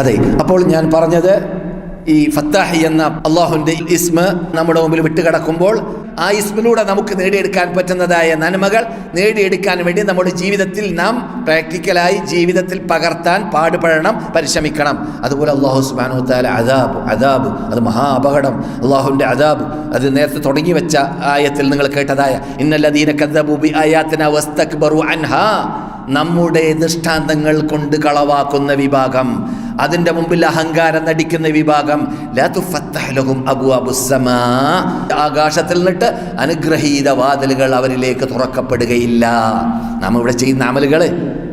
അതെ, അപ്പോൾ ഞാൻ പറഞ്ഞത് ഈ ഫത്താഹി എന്ന അള്ളാഹുവിൻ്റെ ഇസ്മ നമ്മുടെ മുമ്പിൽ വിട്ടുകിടക്കുമ്പോൾ ആ ഇസ്മിലൂടെ നമുക്ക് നേടിയെടുക്കാൻ പറ്റുന്നതായ നന്മകൾ നേടിയെടുക്കാൻ വേണ്ടി നമ്മുടെ ജീവിതത്തിൽ നാം പ്രാക്ടിക്കലായി ജീവിതത്തിൽ പകർത്താൻ പാടുപെടണം, പരിശ്രമിക്കണം. അതുപോലെ അല്ലാഹു സുബ്ഹാനഹു വ തആല അദാബ് അത് മഹാ അപകടം. അള്ളാഹുവിൻ്റെ അദാബ് അത് നേരത്തെ തുടങ്ങി വെച്ച ആയത്തിൽ നിങ്ങൾ കേട്ടതായ ഇന്നല്ലദീന കദ്ദബൂ ബിആയാതിനാ വസ്തക്ബറു അൻഹാ, നമ്മുടെ ദൃഷ്ടാന്തങ്ങൾ കൊണ്ട് കളവാക്കുന്ന വിഭാഗം, അതിൻ്റെ മുമ്പിൽ അഹങ്കാരം നടിക്കുന്ന വിഭാഗം, ലാ തുഫത്തഹ് ലഹും അബ്വാബുസ് സമാ, ആകാശത്തിൽ നിന്നിട്ട് അനുഗ്രഹീത വാതിലുകൾ അവരിലേക്ക് തുറക്കപ്പെടുകയില്ല. നാം ഇവിടെ ചെയ്യുന്ന അമലുകൾ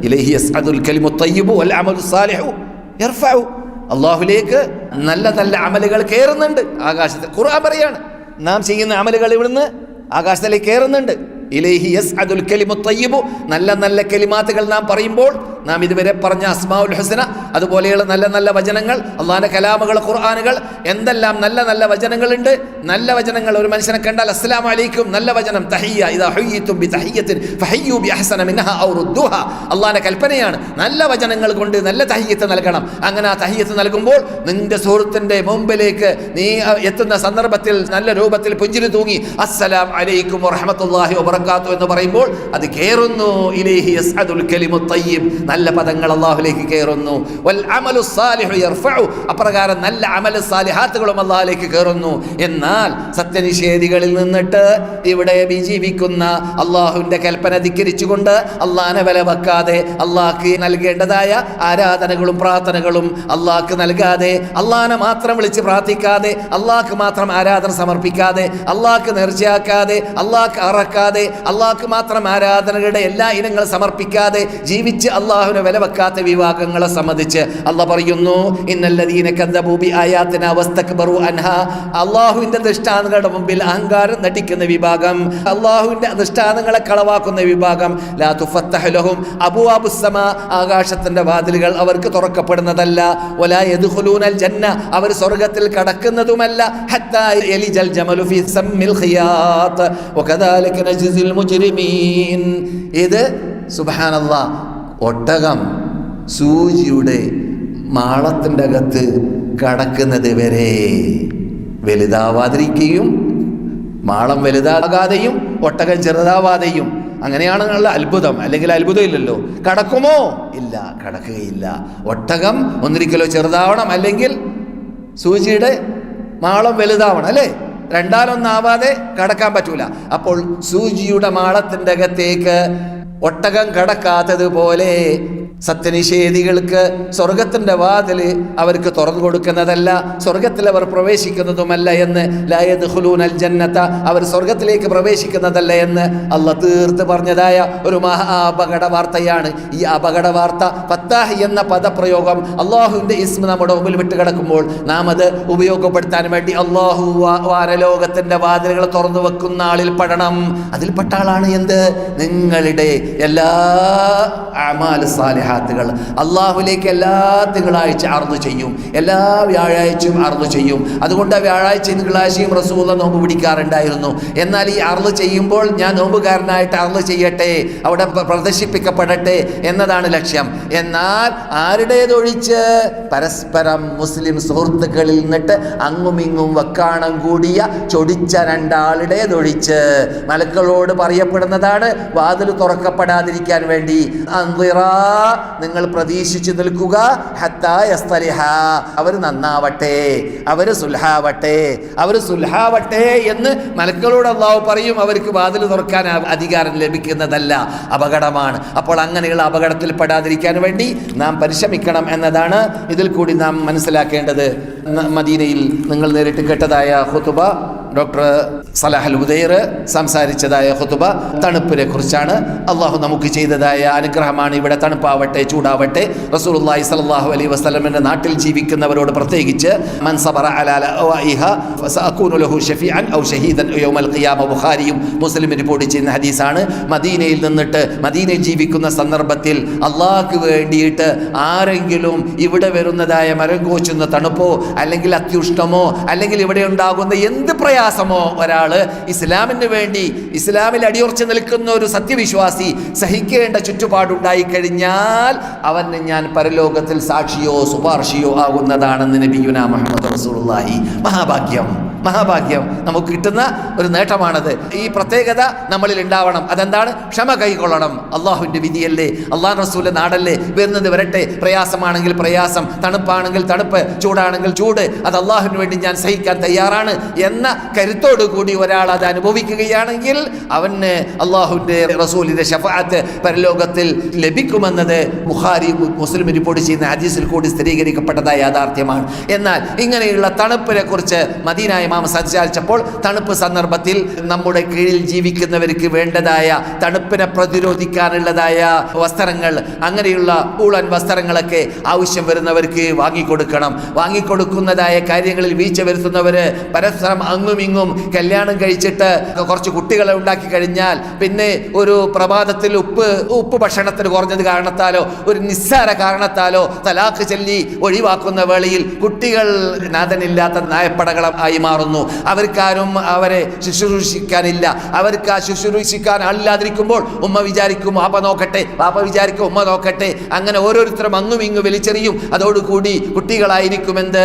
ഇലൈഹി യസ്അദുൽ കലിമു തയ്യിബു വൽ അമലു സാലിഹു യർഫഉ, അല്ലാഹുവിലേക്ക് നല്ല നല്ല അമലുകൾ കയറുന്നുണ്ട് ആകാശത്തിൽ. ഖുർആൻ പറയാണ് നാം ചെയ്യുന്ന അമലുകൾ ഇവിടുന്ന് ആകാശത്തിലേക്ക് കയറുന്നുണ്ട്. ഇലൈഹി യസ്അദുൽ കലിമു തയ്യിബു, നല്ല നല്ല കലിമാത്തുകൾ നാം പറയുമ്പോൾ നാം ഇതുവരെ പറഞ്ഞ അസ്മാഉൽ ഹുസ്ന അതുപോലെയുള്ള നല്ല നല്ല വചനങ്ങൾ, അള്ളാഹിൻ്റെ കലാമുകൾ, ഖുർആനുകൾ, എന്തെല്ലാം നല്ല നല്ല വചനങ്ങളുണ്ട്. നല്ല വചനങ്ങൾ ഒരു മനുഷ്യനെ കണ്ടാൽ അസ്സലാമു അലൈക്കും നല്ല വചനം, തഹിയ്യ ഇദാ ഹുയ്യിതും ബിതഹിയ്യത്തിൻ ഫഹയ്യു ബിഅഹ്സന മിൻഹാ ഔ റുദ്ദുഹാ, അള്ളാഹിൻ്റെ കൽപ്പനയാണ്. നല്ല വചനങ്ങൾ കൊണ്ട് നല്ല തഹിയ്യത്ത് നൽകണം. അങ്ങനെ ആ തഹിയ്യത്ത് നൽകുമ്പോൾ നിന്റെ സുഹൃത്തിൻ്റെ മുമ്പിലേക്ക് നീ എത്തുന്ന സന്ദർഭത്തിൽ നല്ല രൂപത്തിൽ പുഞ്ചിരി തൂങ്ങി അസ്സലാമു അലൈക്കും വറഹ്മത്തുള്ളാഹി വബറകാതുഹു എന്ന് പറയുമ്പോൾ അത് കയറുന്നു. ഇലൈഹി യസ്അദുൽ കലിമു തയ്യിബ്, നല്ല പദങ്ങൾ അല്ലാഹുവിലേക്ക് കയറുന്നു. വൽ അമലു സാലിഹു യർഫഉ, അപ്രകാരം നല്ല അമൽ സാലിഹാത്തുകളും അല്ലാഹുവിലേക്ക് കയറുന്നു. എന്നാൽ സത്യനിഷേധികളിൽ നിന്നിട്ട് ഇവിടെ ജീവിക്കുന്ന അള്ളാഹുവിൻ്റെ കൽപ്പന ധിക്കരിച്ചുകൊണ്ട് അള്ളാഹിനെ വില വെക്കാതെ അള്ളാഹ്ക്ക് നൽകേണ്ടതായ ആരാധനകളും പ്രാർത്ഥനകളും അള്ളാഹ്ക്ക് നൽകാതെ, അള്ളാഹിനെ മാത്രം വിളിച്ച് പ്രാർത്ഥിക്കാതെ, അള്ളാഹ്ക്ക് മാത്രം ആരാധന സമർപ്പിക്കാതെ, അള്ളാഹ്ക്ക് നേർച്ചയാക്കാതെ, അള്ളാഹ്ക്ക് അറക്കാതെ, അള്ളാഹ്ക്ക് മാത്രം ആരാധനകളുടെ എല്ലാ ഇനങ്ങളും സമർപ്പിക്കാതെ ജീവിച്ച് അള്ളാഹുവിനെ വില വെക്കാത്ത വിഭാഗങ്ങളെ സംബന്ധിച്ച് അള്ളാഹ് പറയുന്നു ഇന്നല്ലദീന കദ്ദബൂ ബിആയാതിനാ വസ്തക്ബറു അൻഹാ, അള്ളാഹുവിൻ്റെ ദൃഷ്ടാന്തങ്ങളുടെ മുമ്പിൽ അഹങ്കാരം നടിക്കുന്ന വിഭാഗം, അള്ളാഹുവിൻ്റെ ദൃഷ്ടാന്തങ്ങളെ കളവാക്കുന്ന വിഭാഗം, ലാ തുഫത്തഹു ലഹും അബ്വാബുസ് സമാ, ആകാശത്തിൻ്റെ വാതിലുകൾ അവർക്ക് തുറക്കപ്പെടുന്നതല്ല, വലാ യദ്ഖുലൂനൽ ജന്ന, അവർ സ്വർഗ്ഗത്തിൽ കടക്കുന്നതുമല്ല, ഹത്താ യലിജൽ ജമലു ഫീ സമ്മിൽ ഖിയാത്ത് വകദാലിക നജ്സിൽ മുജ്രിമീൻ. ഇത് സുബ്ഹാനല്ലാഹ്, ഒട്ടകം സൂചിയുടെ മാളത്തിൻ്റെ അകത്ത് കടക്കുന്നത് വരെ വലുതാവാതിരിക്കുകയും മാളം വലുതാകാതെയും ഒട്ടകം ചെറുതാവാതെയും, അങ്ങനെയാണെന്നുള്ള അത്ഭുതം. അല്ലെങ്കിൽ അത്ഭുതം ഇല്ലല്ലോ. കടക്കുമോ? ഇല്ല, കടക്കുകയില്ല. ഒട്ടകം ഒന്നിരിക്കലോ ചെറുതാവണം, അല്ലെങ്കിൽ സൂചിയുടെ മാളം വലുതാവണം, അല്ലേ? രണ്ടാലൊന്നാവാതെ കടക്കാൻ പറ്റൂല. അപ്പോൾ സൂചിയുടെ മാളത്തിൻ്റെ അകത്തേക്ക് ഒട്ടകം കടക്കാത്തതുപോലെ സത്യനിഷേധികൾക്ക് സ്വർഗത്തിൻ്റെ വാതിൽ അവർക്ക് തുറന്നു കൊടുക്കുന്നതല്ല, സ്വർഗത്തിൽ അവർ പ്രവേശിക്കുന്നതുമല്ല എന്ന്, ലാ യദ്ഖുലൂനൽ ജന്നത, അവർ സ്വർഗത്തിലേക്ക് പ്രവേശിക്കുന്നതല്ല എന്ന് അള്ളാഹ് തീർത്ത് പറഞ്ഞതായ ഒരു മഹാ അപകട വാർത്തയാണ്. ഈ അപകട വാർത്ത ഫത്താഹ് എന്ന പദപ്രയോഗം അള്ളാഹുവിൻ്റെ ഇസ്മ നമ്മുടെ മുമ്പിൽ വിട്ടുകിടക്കുമ്പോൾ നാം അത് ഉപയോഗപ്പെടുത്താൻ വേണ്ടി അള്ളാഹു വാനലോകത്തിൻ്റെ വാതിലുകൾ തുറന്നു വെക്കുന്ന ആളിൽ പെടണം. അതിൽപ്പെട്ട ആളാണ് എന്ത്? നിങ്ങളുടെ എല്ലാ അമാൽ സാലിഹ സ്വാലിഹാത്തുകൾ അള്ളാഹുലേക്ക് എല്ലാ തിങ്കളാഴ്ച അർള് ചെയ്യും, എല്ലാ വ്യാഴാഴ്ചയും അർള് ചെയ്യും. അതുകൊണ്ട് വ്യാഴാഴ്ചയും തിങ്കളാഴ്ചയും റസൂലുള്ള നോമ്പ് പിടിക്കാറുണ്ടായിരുന്നു. എന്നാൽ ഈ അർള് ചെയ്യുമ്പോൾ ഞാൻ നോമ്പുകാരനായിട്ട് അർള് ചെയ്യട്ടെ, അവിടെ പ്രദർശിപ്പിക്കപ്പെടട്ടെ എന്നതാണ് ലക്ഷ്യം. എന്നാൽ ആരുടേതൊഴിച്ച് പരസ്പരം മുസ്ലിം സുഹൃത്തുക്കളിൽ നിന്നിട്ട് അങ്ങുമിങ്ങും വക്കാണം കൂടിയ ചൊടിച്ച രണ്ടാളുടേതൊഴിച്ച് മലക്കളോട് പറയപ്പെടുന്നതാണ് വാതിൽ തുറക്കപ്പെടാതിരിക്കാൻ വേണ്ടി നിങ്ങൾ പ്രതീക്ഷിച്ചു നിൽക്കുക, ഹത്താ യസ്തലിഹ, അവർ നന്നാവട്ടെ, അവർ സുൽഹാവട്ടെ എന്ന് മലക്കളോട് അല്ലാഹു പറയും. അവർക്ക് വാതിൽ തുറക്കാൻ അധികാരം ലഭിക്കുന്നതല്ല, അപകടമാണ്. അപ്പോൾ അങ്ങനെയുള്ള അപകടത്തിൽ പെടാതിരിക്കാൻ വേണ്ടി നാം പരിശ്രമിക്കണം എന്നതാണ് ഇതിൽ കൂടി നാം മനസ്സിലാക്കേണ്ടത്. മദീനയിൽ നിങ്ങൾ നേരിട്ട് കേട്ടതായ ഖുതുബ, ഡോക്ടർ സലാഹ് അൽ ഹുദൈർ സംസാരിച്ചതായ ഖുതുബ തണുപ്പിനെ കുറിച്ചാണ്. അള്ളാഹു നമുക്ക് ചെയ്തതായ അനുഗ്രഹമാണ്. ഇവിടെ തണുപ്പാവട്ടെ ചൂടാവട്ടെ, റസൂലുള്ളാഹി സ്വല്ലല്ലാഹു അലൈഹി വസല്ലമയുടെ നാട്ടിൽ ജീവിക്കുന്നവരോട് പ്രത്യേകിച്ച് മൻ സബറ അലാ ലഅവാഇഹ ഫസഅകൂനു ലഹു ഷഫീഅൻ ഔ ഷഹീദൻ യൗമൽ ഖിയാമ, ബുഖാരിയും മുസ്ലിം റിപ്പോർട്ട് ചെയ്യുന്ന ഹദീസാണ്. മദീനയിൽ നിന്നിട്ട് മദീനയിൽ ജീവിക്കുന്ന സന്ദർഭത്തിൽ അള്ളാഹ്ക്ക് വേണ്ടിയിട്ട് ആരെങ്കിലും ഇവിടെ വരുന്നതായ മരം കോച്ചുന്ന തണുപ്പോ അല്ലെങ്കിൽ അത്യുഷ്ണമോ അല്ലെങ്കിൽ ഇവിടെ ഉണ്ടാകുന്ന എന്ത് പ്രയാസമോ ഒരാള് ഇസ്ലാമിന് വേണ്ടി ഇസ്ലാമിൽ അടിയുറച്ചു നിൽക്കുന്ന ഒരു സത്യവിശ്വാസി സഹിക്കേണ്ട ചുറ്റുപാടുണ്ടായി കഴിഞ്ഞാൽ അവന് ഞാൻ പരലോകത്തിൽ സാക്ഷിയോ ശുപാർശയോ ആകുന്നതാണെന്ന് നബിയുനാ മുഹമ്മദ് റസൂലുള്ളാഹി. മഹാഭാഗ്യം നമുക്ക് കിട്ടുന്ന ഒരു നേട്ടമാണത്. ഈ പ്രത്യേകത നമ്മളിൽ ഉണ്ടാവണം. അതെന്താണ്? ക്ഷമ കൈകൊള്ളണം. അള്ളാഹുവിൻ്റെ വിധിയല്ലേ, അള്ളാഹു റസൂലിന്റെ നാടല്ലേ, വരുന്നത് വരട്ടെ. പ്രയാസമാണെങ്കിൽ പ്രയാസം, തണുപ്പാണെങ്കിൽ തണുപ്പ്, ചൂടാണെങ്കിൽ ചൂട്, അത് അള്ളാഹുവിന് വേണ്ടി ഞാൻ സഹിക്കാൻ തയ്യാറാണ് എന്ന കരുത്തോടു കൂടി ഒരാൾ അത് അനുഭവിക്കുകയാണെങ്കിൽ അവന് അള്ളാഹുവിൻ്റെ റസൂലിന്റെ ശഫാഅത്ത് പരലോകത്തിൽ ലഭിക്കുമെന്നത് ബുഖാരി മുസ്ലിം റിപ്പോർട്ട് ചെയ്യുന്ന ഹദീസിൽ കൂടി സ്ഥിരീകരിക്കപ്പെട്ടതായ യാഥാർത്ഥ്യമാണ്. എന്നാൽ ഇങ്ങനെയുള്ള തണുപ്പിനെ കുറിച്ച് മദീന ഇമാം സംസാരിച്ചപ്പോൾ തണുപ്പ് സന്ദർഭത്തിൽ നമ്മുടെ കീഴിൽ ജീവിക്കുന്നവർക്ക് വേണ്ടതായ തണുപ്പിനെ പ്രതിരോധിക്കാനുള്ളതായ വസ്ത്രങ്ങൾ, അങ്ങനെയുള്ള ഊളൻ വസ്ത്രങ്ങളൊക്കെ ആവശ്യം വരുന്നവർക്ക് വാങ്ങിക്കൊടുക്കുന്നതായ കാര്യങ്ങളിൽ വീഴ്ച വരുത്തുന്നവര് പരസ്പരം അങ്ങുമിങ്ങും കല്യാണം കഴിച്ചിട്ട് കുറച്ച് കുട്ടികളെ ഉണ്ടാക്കി കഴിഞ്ഞാൽ പിന്നെ ഒരു പ്രഭാതത്തിൽ ഉപ്പ് ഭക്ഷണത്തിന് കുറഞ്ഞത് കാരണത്താലോ ഒരു നിസ്സാര കാരണത്താലോ തലാഖ് ചൊല്ലി ഒഴിവാക്കുന്ന വേളയിൽ കുട്ടികൾ നാഥനില്ലാത്ത നായപ്പടകളം ആയി മാറുന്നു. അവർക്കാരും അവരെ ശുശ്രൂഷിക്കാനില്ല. അവർക്ക് ആ ശുശ്രൂഷിക്കാൻ ആളില്ലാതിരിക്കുമ്പോൾ ഉമ്മ വിചാരിക്കും വാപ്പ നോക്കട്ടെ, വാപ്പ വിചാരിക്കും ഉമ്മ നോക്കട്ടെ. അങ്ങനെ ഓരോരുത്തരും അങ്ങും ഇങ്ങും വലിച്ചെറിയും. അതോടുകൂടി കുട്ടികളായിരിക്കുമെന്ത്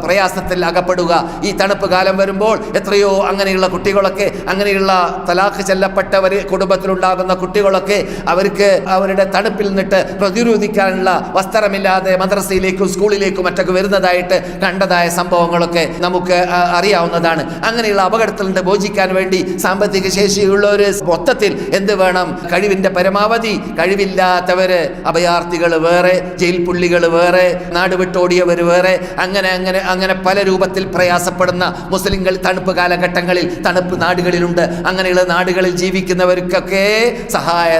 പ്രയാസത്തിൽ അകപ്പെടുക. ഈ തണുപ്പ് കാലം വരുമ്പോൾ എത്രയോ അങ്ങനെയുള്ള കുട്ടികളൊക്കെ, അങ്ങനെയുള്ള തലാഖ് ചെല്ലപ്പെട്ടവർ കുടുംബത്തിലുണ്ടാകുന്ന കുട്ടികളൊക്കെ അവർക്ക് അവരുടെ തണുപ്പിൽ നിന്നിട്ട് പ്രതിരോധിക്കാനുള്ള വസ്ത്രമില്ലാതെ മദ്രസയിലേക്കും സ്കൂളിലേക്കും മറ്റൊക്കെ വരുന്നതായിട്ട് കണ്ടതായ സംഭവങ്ങളൊക്കെ നമുക്ക് അറിയാവുന്നതാണ്. അങ്ങനെയുള്ള അപകടത്തിൽ നിന്ന് മോചിക്കാൻ വേണ്ടി സാമ്പത്തിക ശേഷിയുള്ളവര് മൊത്തത്തിൽ എന്ത് വേണം? കഴിവിന്റെ പരമാവധി. കഴിവില്ലാത്തവര്, അഭയാർത്ഥികൾ വേറെ, ജയിൽ പുള്ളികൾ വേറെ, നാട് വിട്ടോടിയവർ വേറെ, അങ്ങനെ പല രൂപത്തിൽ പ്രയാസപ്പെടുന്ന മുസ്ലിങ്ങൾ തണുപ്പ് കാലഘട്ടങ്ങളിൽ തണുപ്പ് നാടുകളിലുണ്ട്. അങ്ങനെയുള്ള നാടുകളിൽ ജീവിക്കുന്നവർക്കൊക്കെ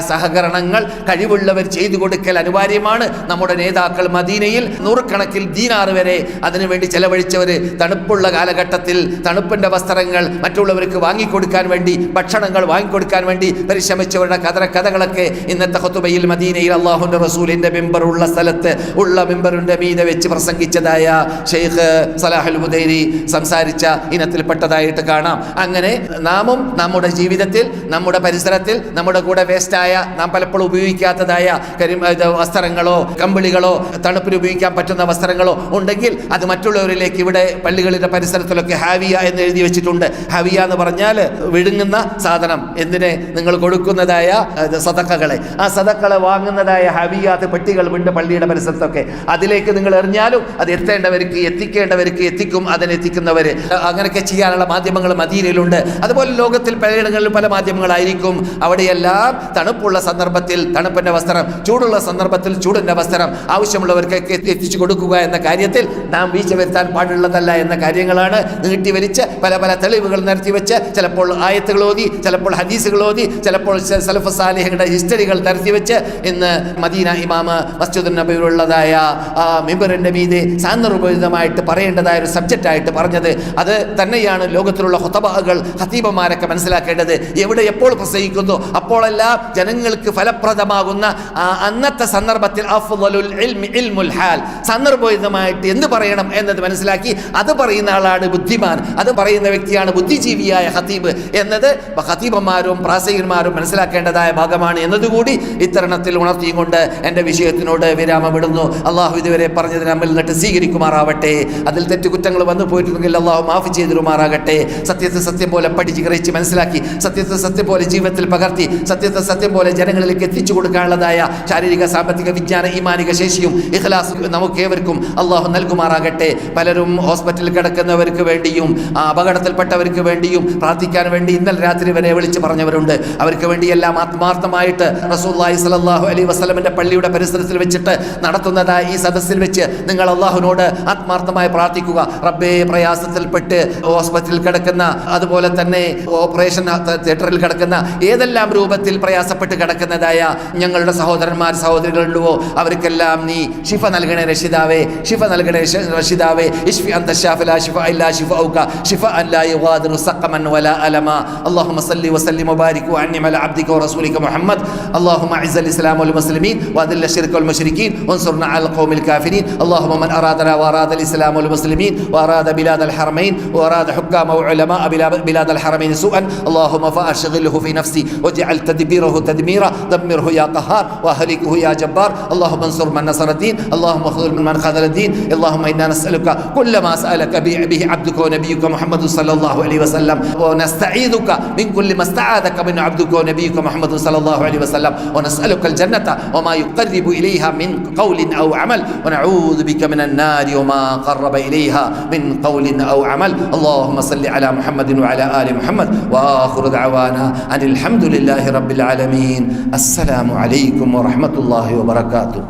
സഹകരണങ്ങൾ കഴിവുള്ളവർ ചെയ്തു കൊടുക്കൽ അനിവാര്യമാണ്. നമ്മുടെ നേതാക്കൾ മദീനയിൽ നൂറുകണക്കിൽ ദീനാർ വരെ അതിനുവേണ്ടി ചെലവഴിച്ചവര് തണുപ്പുള്ള കാലഘട്ടത്തിൽ തണുപ്പിന്റെ വസ്ത്രങ്ങൾ മറ്റുള്ളവർക്ക് വാങ്ങിക്കൊടുക്കാൻ വേണ്ടി, ഭക്ഷണങ്ങൾ വാങ്ങിക്കൊടുക്കാൻ വേണ്ടി പരിശ്രമിച്ചവരുടെ കഥകളൊക്കെ ഇന്നത്തെ ഖുതുബയിൽ മദീനയിൽ അല്ലാഹുവിന്റെ റസൂലിന്റെ മിമ്പർ ഉള്ള സ്ഥലത്ത് ഉള്ള മിമ്പറിന്റെ മീതെ വെച്ച് പ്രസംഗിച്ചതായ ഷെയ്ഖ് സലാഹ് അൽ ഹുദൈരി സംസാരിച്ച ഇനത്തിൽപ്പെട്ടതായിട്ട് കാണാം. അങ്ങനെ നാമും നമ്മുടെ ജീവിതത്തിൽ, നമ്മുടെ പരിസരത്തിൽ, നമ്മുടെ കൂടെ വേസ്റ്റായ, നാം പലപ്പോഴും ഉപയോഗിക്കാത്തതായ വസ്ത്രങ്ങളോ കമ്പിളികളോ തണുപ്പിന് ഉപയോഗിക്കാൻ പറ്റുന്ന വസ്ത്രങ്ങളോ ഉണ്ടെങ്കിൽ അത് മറ്റുള്ളവരിലേക്ക്, ഇവിടെ പള്ളികളിലെ പരിസരത്തിലൊക്കെ ഹാവിയ എന്ന് എഴുതി വെച്ചിട്ടുണ്ട്. ഹാവിയ എന്ന് പറഞ്ഞാൽ വിഴുങ്ങുന്ന സാധനം. എന്തിനെ? നിങ്ങൾ കൊടുക്കുന്നതായ സദഖകളെ, ആ സദഖകളെ വാങ്ങുന്നതായ ഹാവിയാത്ത് പെട്ടികൾ ഉണ്ട് പള്ളിയുടെ പരിസരത്തൊക്കെ. അതിലേക്ക് നിങ്ങൾ എറിഞ്ഞാലും അത് എത്തിക്കേണ്ടവർക്ക് എത്തിക്കും. അതിനെത്തിക്കുന്നവർ അങ്ങനെയൊക്കെ ചെയ്യാനുള്ള മാധ്യമങ്ങൾ മദീനയിലുണ്ട്. അതുപോലെ ലോകത്തിൽ പലയിടങ്ങളിലും പല മാധ്യമങ്ങളായിരിക്കും. അവിടെയെല്ലാം തണുപ്പുള്ള സന്ദർഭത്തിൽ തണുപ്പിന്റെ വസ്ത്രം, ചൂടുള്ള സന്ദർഭത്തിൽ ചൂടിന്റെ വസ്ത്രം ആവശ്യമുള്ളവർക്കൊക്കെ എത്തിച്ചു കൊടുക്കുക എന്ന കാര്യത്തിൽ നാം വീഴ്ച വരുത്താൻ പാടുള്ളതല്ല എന്ന കാര്യങ്ങളാണ്. നീട്ടിവലിച്ച് പല പല തെളിവുകൾ നിരത്തിവെച്ച് ചിലപ്പോൾ ആയത്തുകൾ ഓതി, ചിലപ്പോൾ ഹദീസുകൾ ഓതി, ചിലപ്പോൾ സലഫ് സാലിഹുകളുടെ ഹിസ്റ്ററികൾ നിരത്തിവെച്ച് ഇന്ന് മദീന ഇമാമ് മസ്ജിദുൻ നബിയിലുള്ളതായ മിമ്പറിന്റെ മീതെ സാന്ദർഭികമായിട്ട് പറയേണ്ടതായ ഒരു സബ്ജക്റ്റായിട്ട് പറഞ്ഞത്. അത് തന്നെയാണ് ലോകത്തിലുള്ള ഖുതബകൾ ഖതീബന്മാരൊക്കെ മനസ്സിലാക്കേണ്ടത്. എവിടെ എപ്പോൾ പ്രസംഗിക്കുന്നു അപ്പോഴെല്ലാം ജനങ്ങൾക്ക് ഫലപ്രദമാകുന്ന അന്നത്തെ സന്ദർഭത്തിൽ അഫ്ളലുൽ ഇൽമി ഇൽമുൽ ഹാൽ, സന്ദർഭോചിതമായിട്ട് എന്ത് പറയണം എന്നത് മനസ്സിലാക്കി അത് പറയുന്ന ആളാണ് ബുദ്ധിമാൻ, അത് പറയുന്ന വ്യക്തിയാണ് ബുദ്ധിജീവിയായ ഖതീബ് എന്നത് ഖതീബന്മാരും പ്രാസംഗികന്മാരും മനസ്സിലാക്കേണ്ടതായ ഭാഗമാണ് എന്നതുകൂടി ഇത്തരണത്തിൽ ഉണർത്തിയും കൊണ്ട് എൻ്റെ വിഷയത്തിനോട് വിരാമമിടുന്നു. അള്ളാഹു ഇതുവരെ പറഞ്ഞതിന് നമ്മിൽ നിന്നിട്ട് സ്വീകരിക്കുമാറാവട്ടെ. അതിൽ തെറ്റുകുറ്റങ്ങൾ വന്നു പോയിട്ടുണ്ടെങ്കിൽ അള്ളാഹു മാഫ് ചെയ്തിരുമാറാകട്ടെ. സത്യത്തെ സത്യം പോലെ പഠിച്ച് ഗ്രഹിച്ച് മനസ്സിലാക്കി സത്യത്തെ സത്യം പോലെ ജീവിതത്തിൽ പകർത്തി സത്യത്തെ സത്യം പോലെ ജനങ്ങളിലേക്ക് എത്തിച്ചു കൊടുക്കാനുള്ളതായ ശാരീരിക, സാമ്പത്തിക, വിജ്ഞാന, ഈമാനിക ശേഷിയും ഇഖ്ലാസും നമുക്കേവർക്കും അള്ളാഹു നൽകുമാറാകട്ടെ. പലരും ഹോസ്പിറ്റലിൽ കിടക്കുന്നവർക്ക് വേണ്ടിയും അപകടത്തിൽപ്പെട്ടവർക്ക് വേണ്ടിയും പ്രാർത്ഥിക്കാൻ വേണ്ടി ഇന്നലെ രാത്രി വരെ വിളിച്ച് പറഞ്ഞവരുണ്ട്. അവർക്ക് വേണ്ടി എല്ലാം ആത്മാർത്ഥമായിട്ട് റസൂലുള്ളാഹി സ്വല്ലല്ലാഹു അലൈഹി വസല്ലമയുടെ പള്ളിയുടെ പരിസരത്തിൽ വെച്ചിട്ട് നടത്തുന്നതായ ഈ സദസ്സിൽ വെച്ച് നിങ്ങൾ അള്ളാഹുവിനോട് ആത്മാർത്ഥമായി പ്രാർത്ഥിക്കുക. റബ്ബേ, പ്രയാസത്തിൽപ്പെട്ട് ഹോസ്പിറ്റലിൽ കിടക്കുന്ന, അതുപോലെ തന്നെ ഓപ്പറേഷൻ തിയേറ്ററിൽ കിടക്കുന്ന, ഏതെല്ലാം രൂപത്തിൽ പ്രയാസപ്പെട്ട് കിടക്കുന്നതായ ഞങ്ങളുടെ സഹോദരന്മാർ സഹോദരികളുണ്ടോ അവർക്കെല്ലാം നീ ഷിഫ നൽകണേ രക്ഷിതാവേ, ഷിഫ നൽകണേ രക്ഷിതാവേ. ഇശ്ഫി അൻത ശാഫി ലാ ശിഫ ഇല്ലാ ശിഫഉക ശിഫഅൻ ലാ യുഗാദിറു സഖമൻ വലാ അലമാ. اللهم صل وسلم وبارك وانعم على عبدك ورسولك محمد. اللهم اعز الاسلام والمسلمين واذل الشرك والمشركين وانصرنا على القوم الكافرين. اللهم من ارادنا واراد الاسلام والمسلمين واراد بلاد الحرمين واراد حكام وعلماء بلاد الحرمين سوءا اللهم فاشغله في نفسي واجعل تدبيره تدميرا دمره يا قهار واهلكه يا جبار. اللهم انصر من نصر الدين، اللهم خذل من خذل الدين. اللهم انا نسالك كل ما سالك به عبدك ونبيك محمد صلى الله عليه وسلم، ونستعيذك من كل ما استعاذك من عبدك ونبيك محمد صلى الله عليه وسلم، ونسألك الجنة وما يقرب إليها من قول أو عمل، ونعوذ بك من النار وما قرب إليها من قول أو عمل. اللهم صل على محمد وعلى آل محمد. وآخر دعوانا أن الحمد لله رب العالمين. السلام عليكم ورحمة الله وبركاته.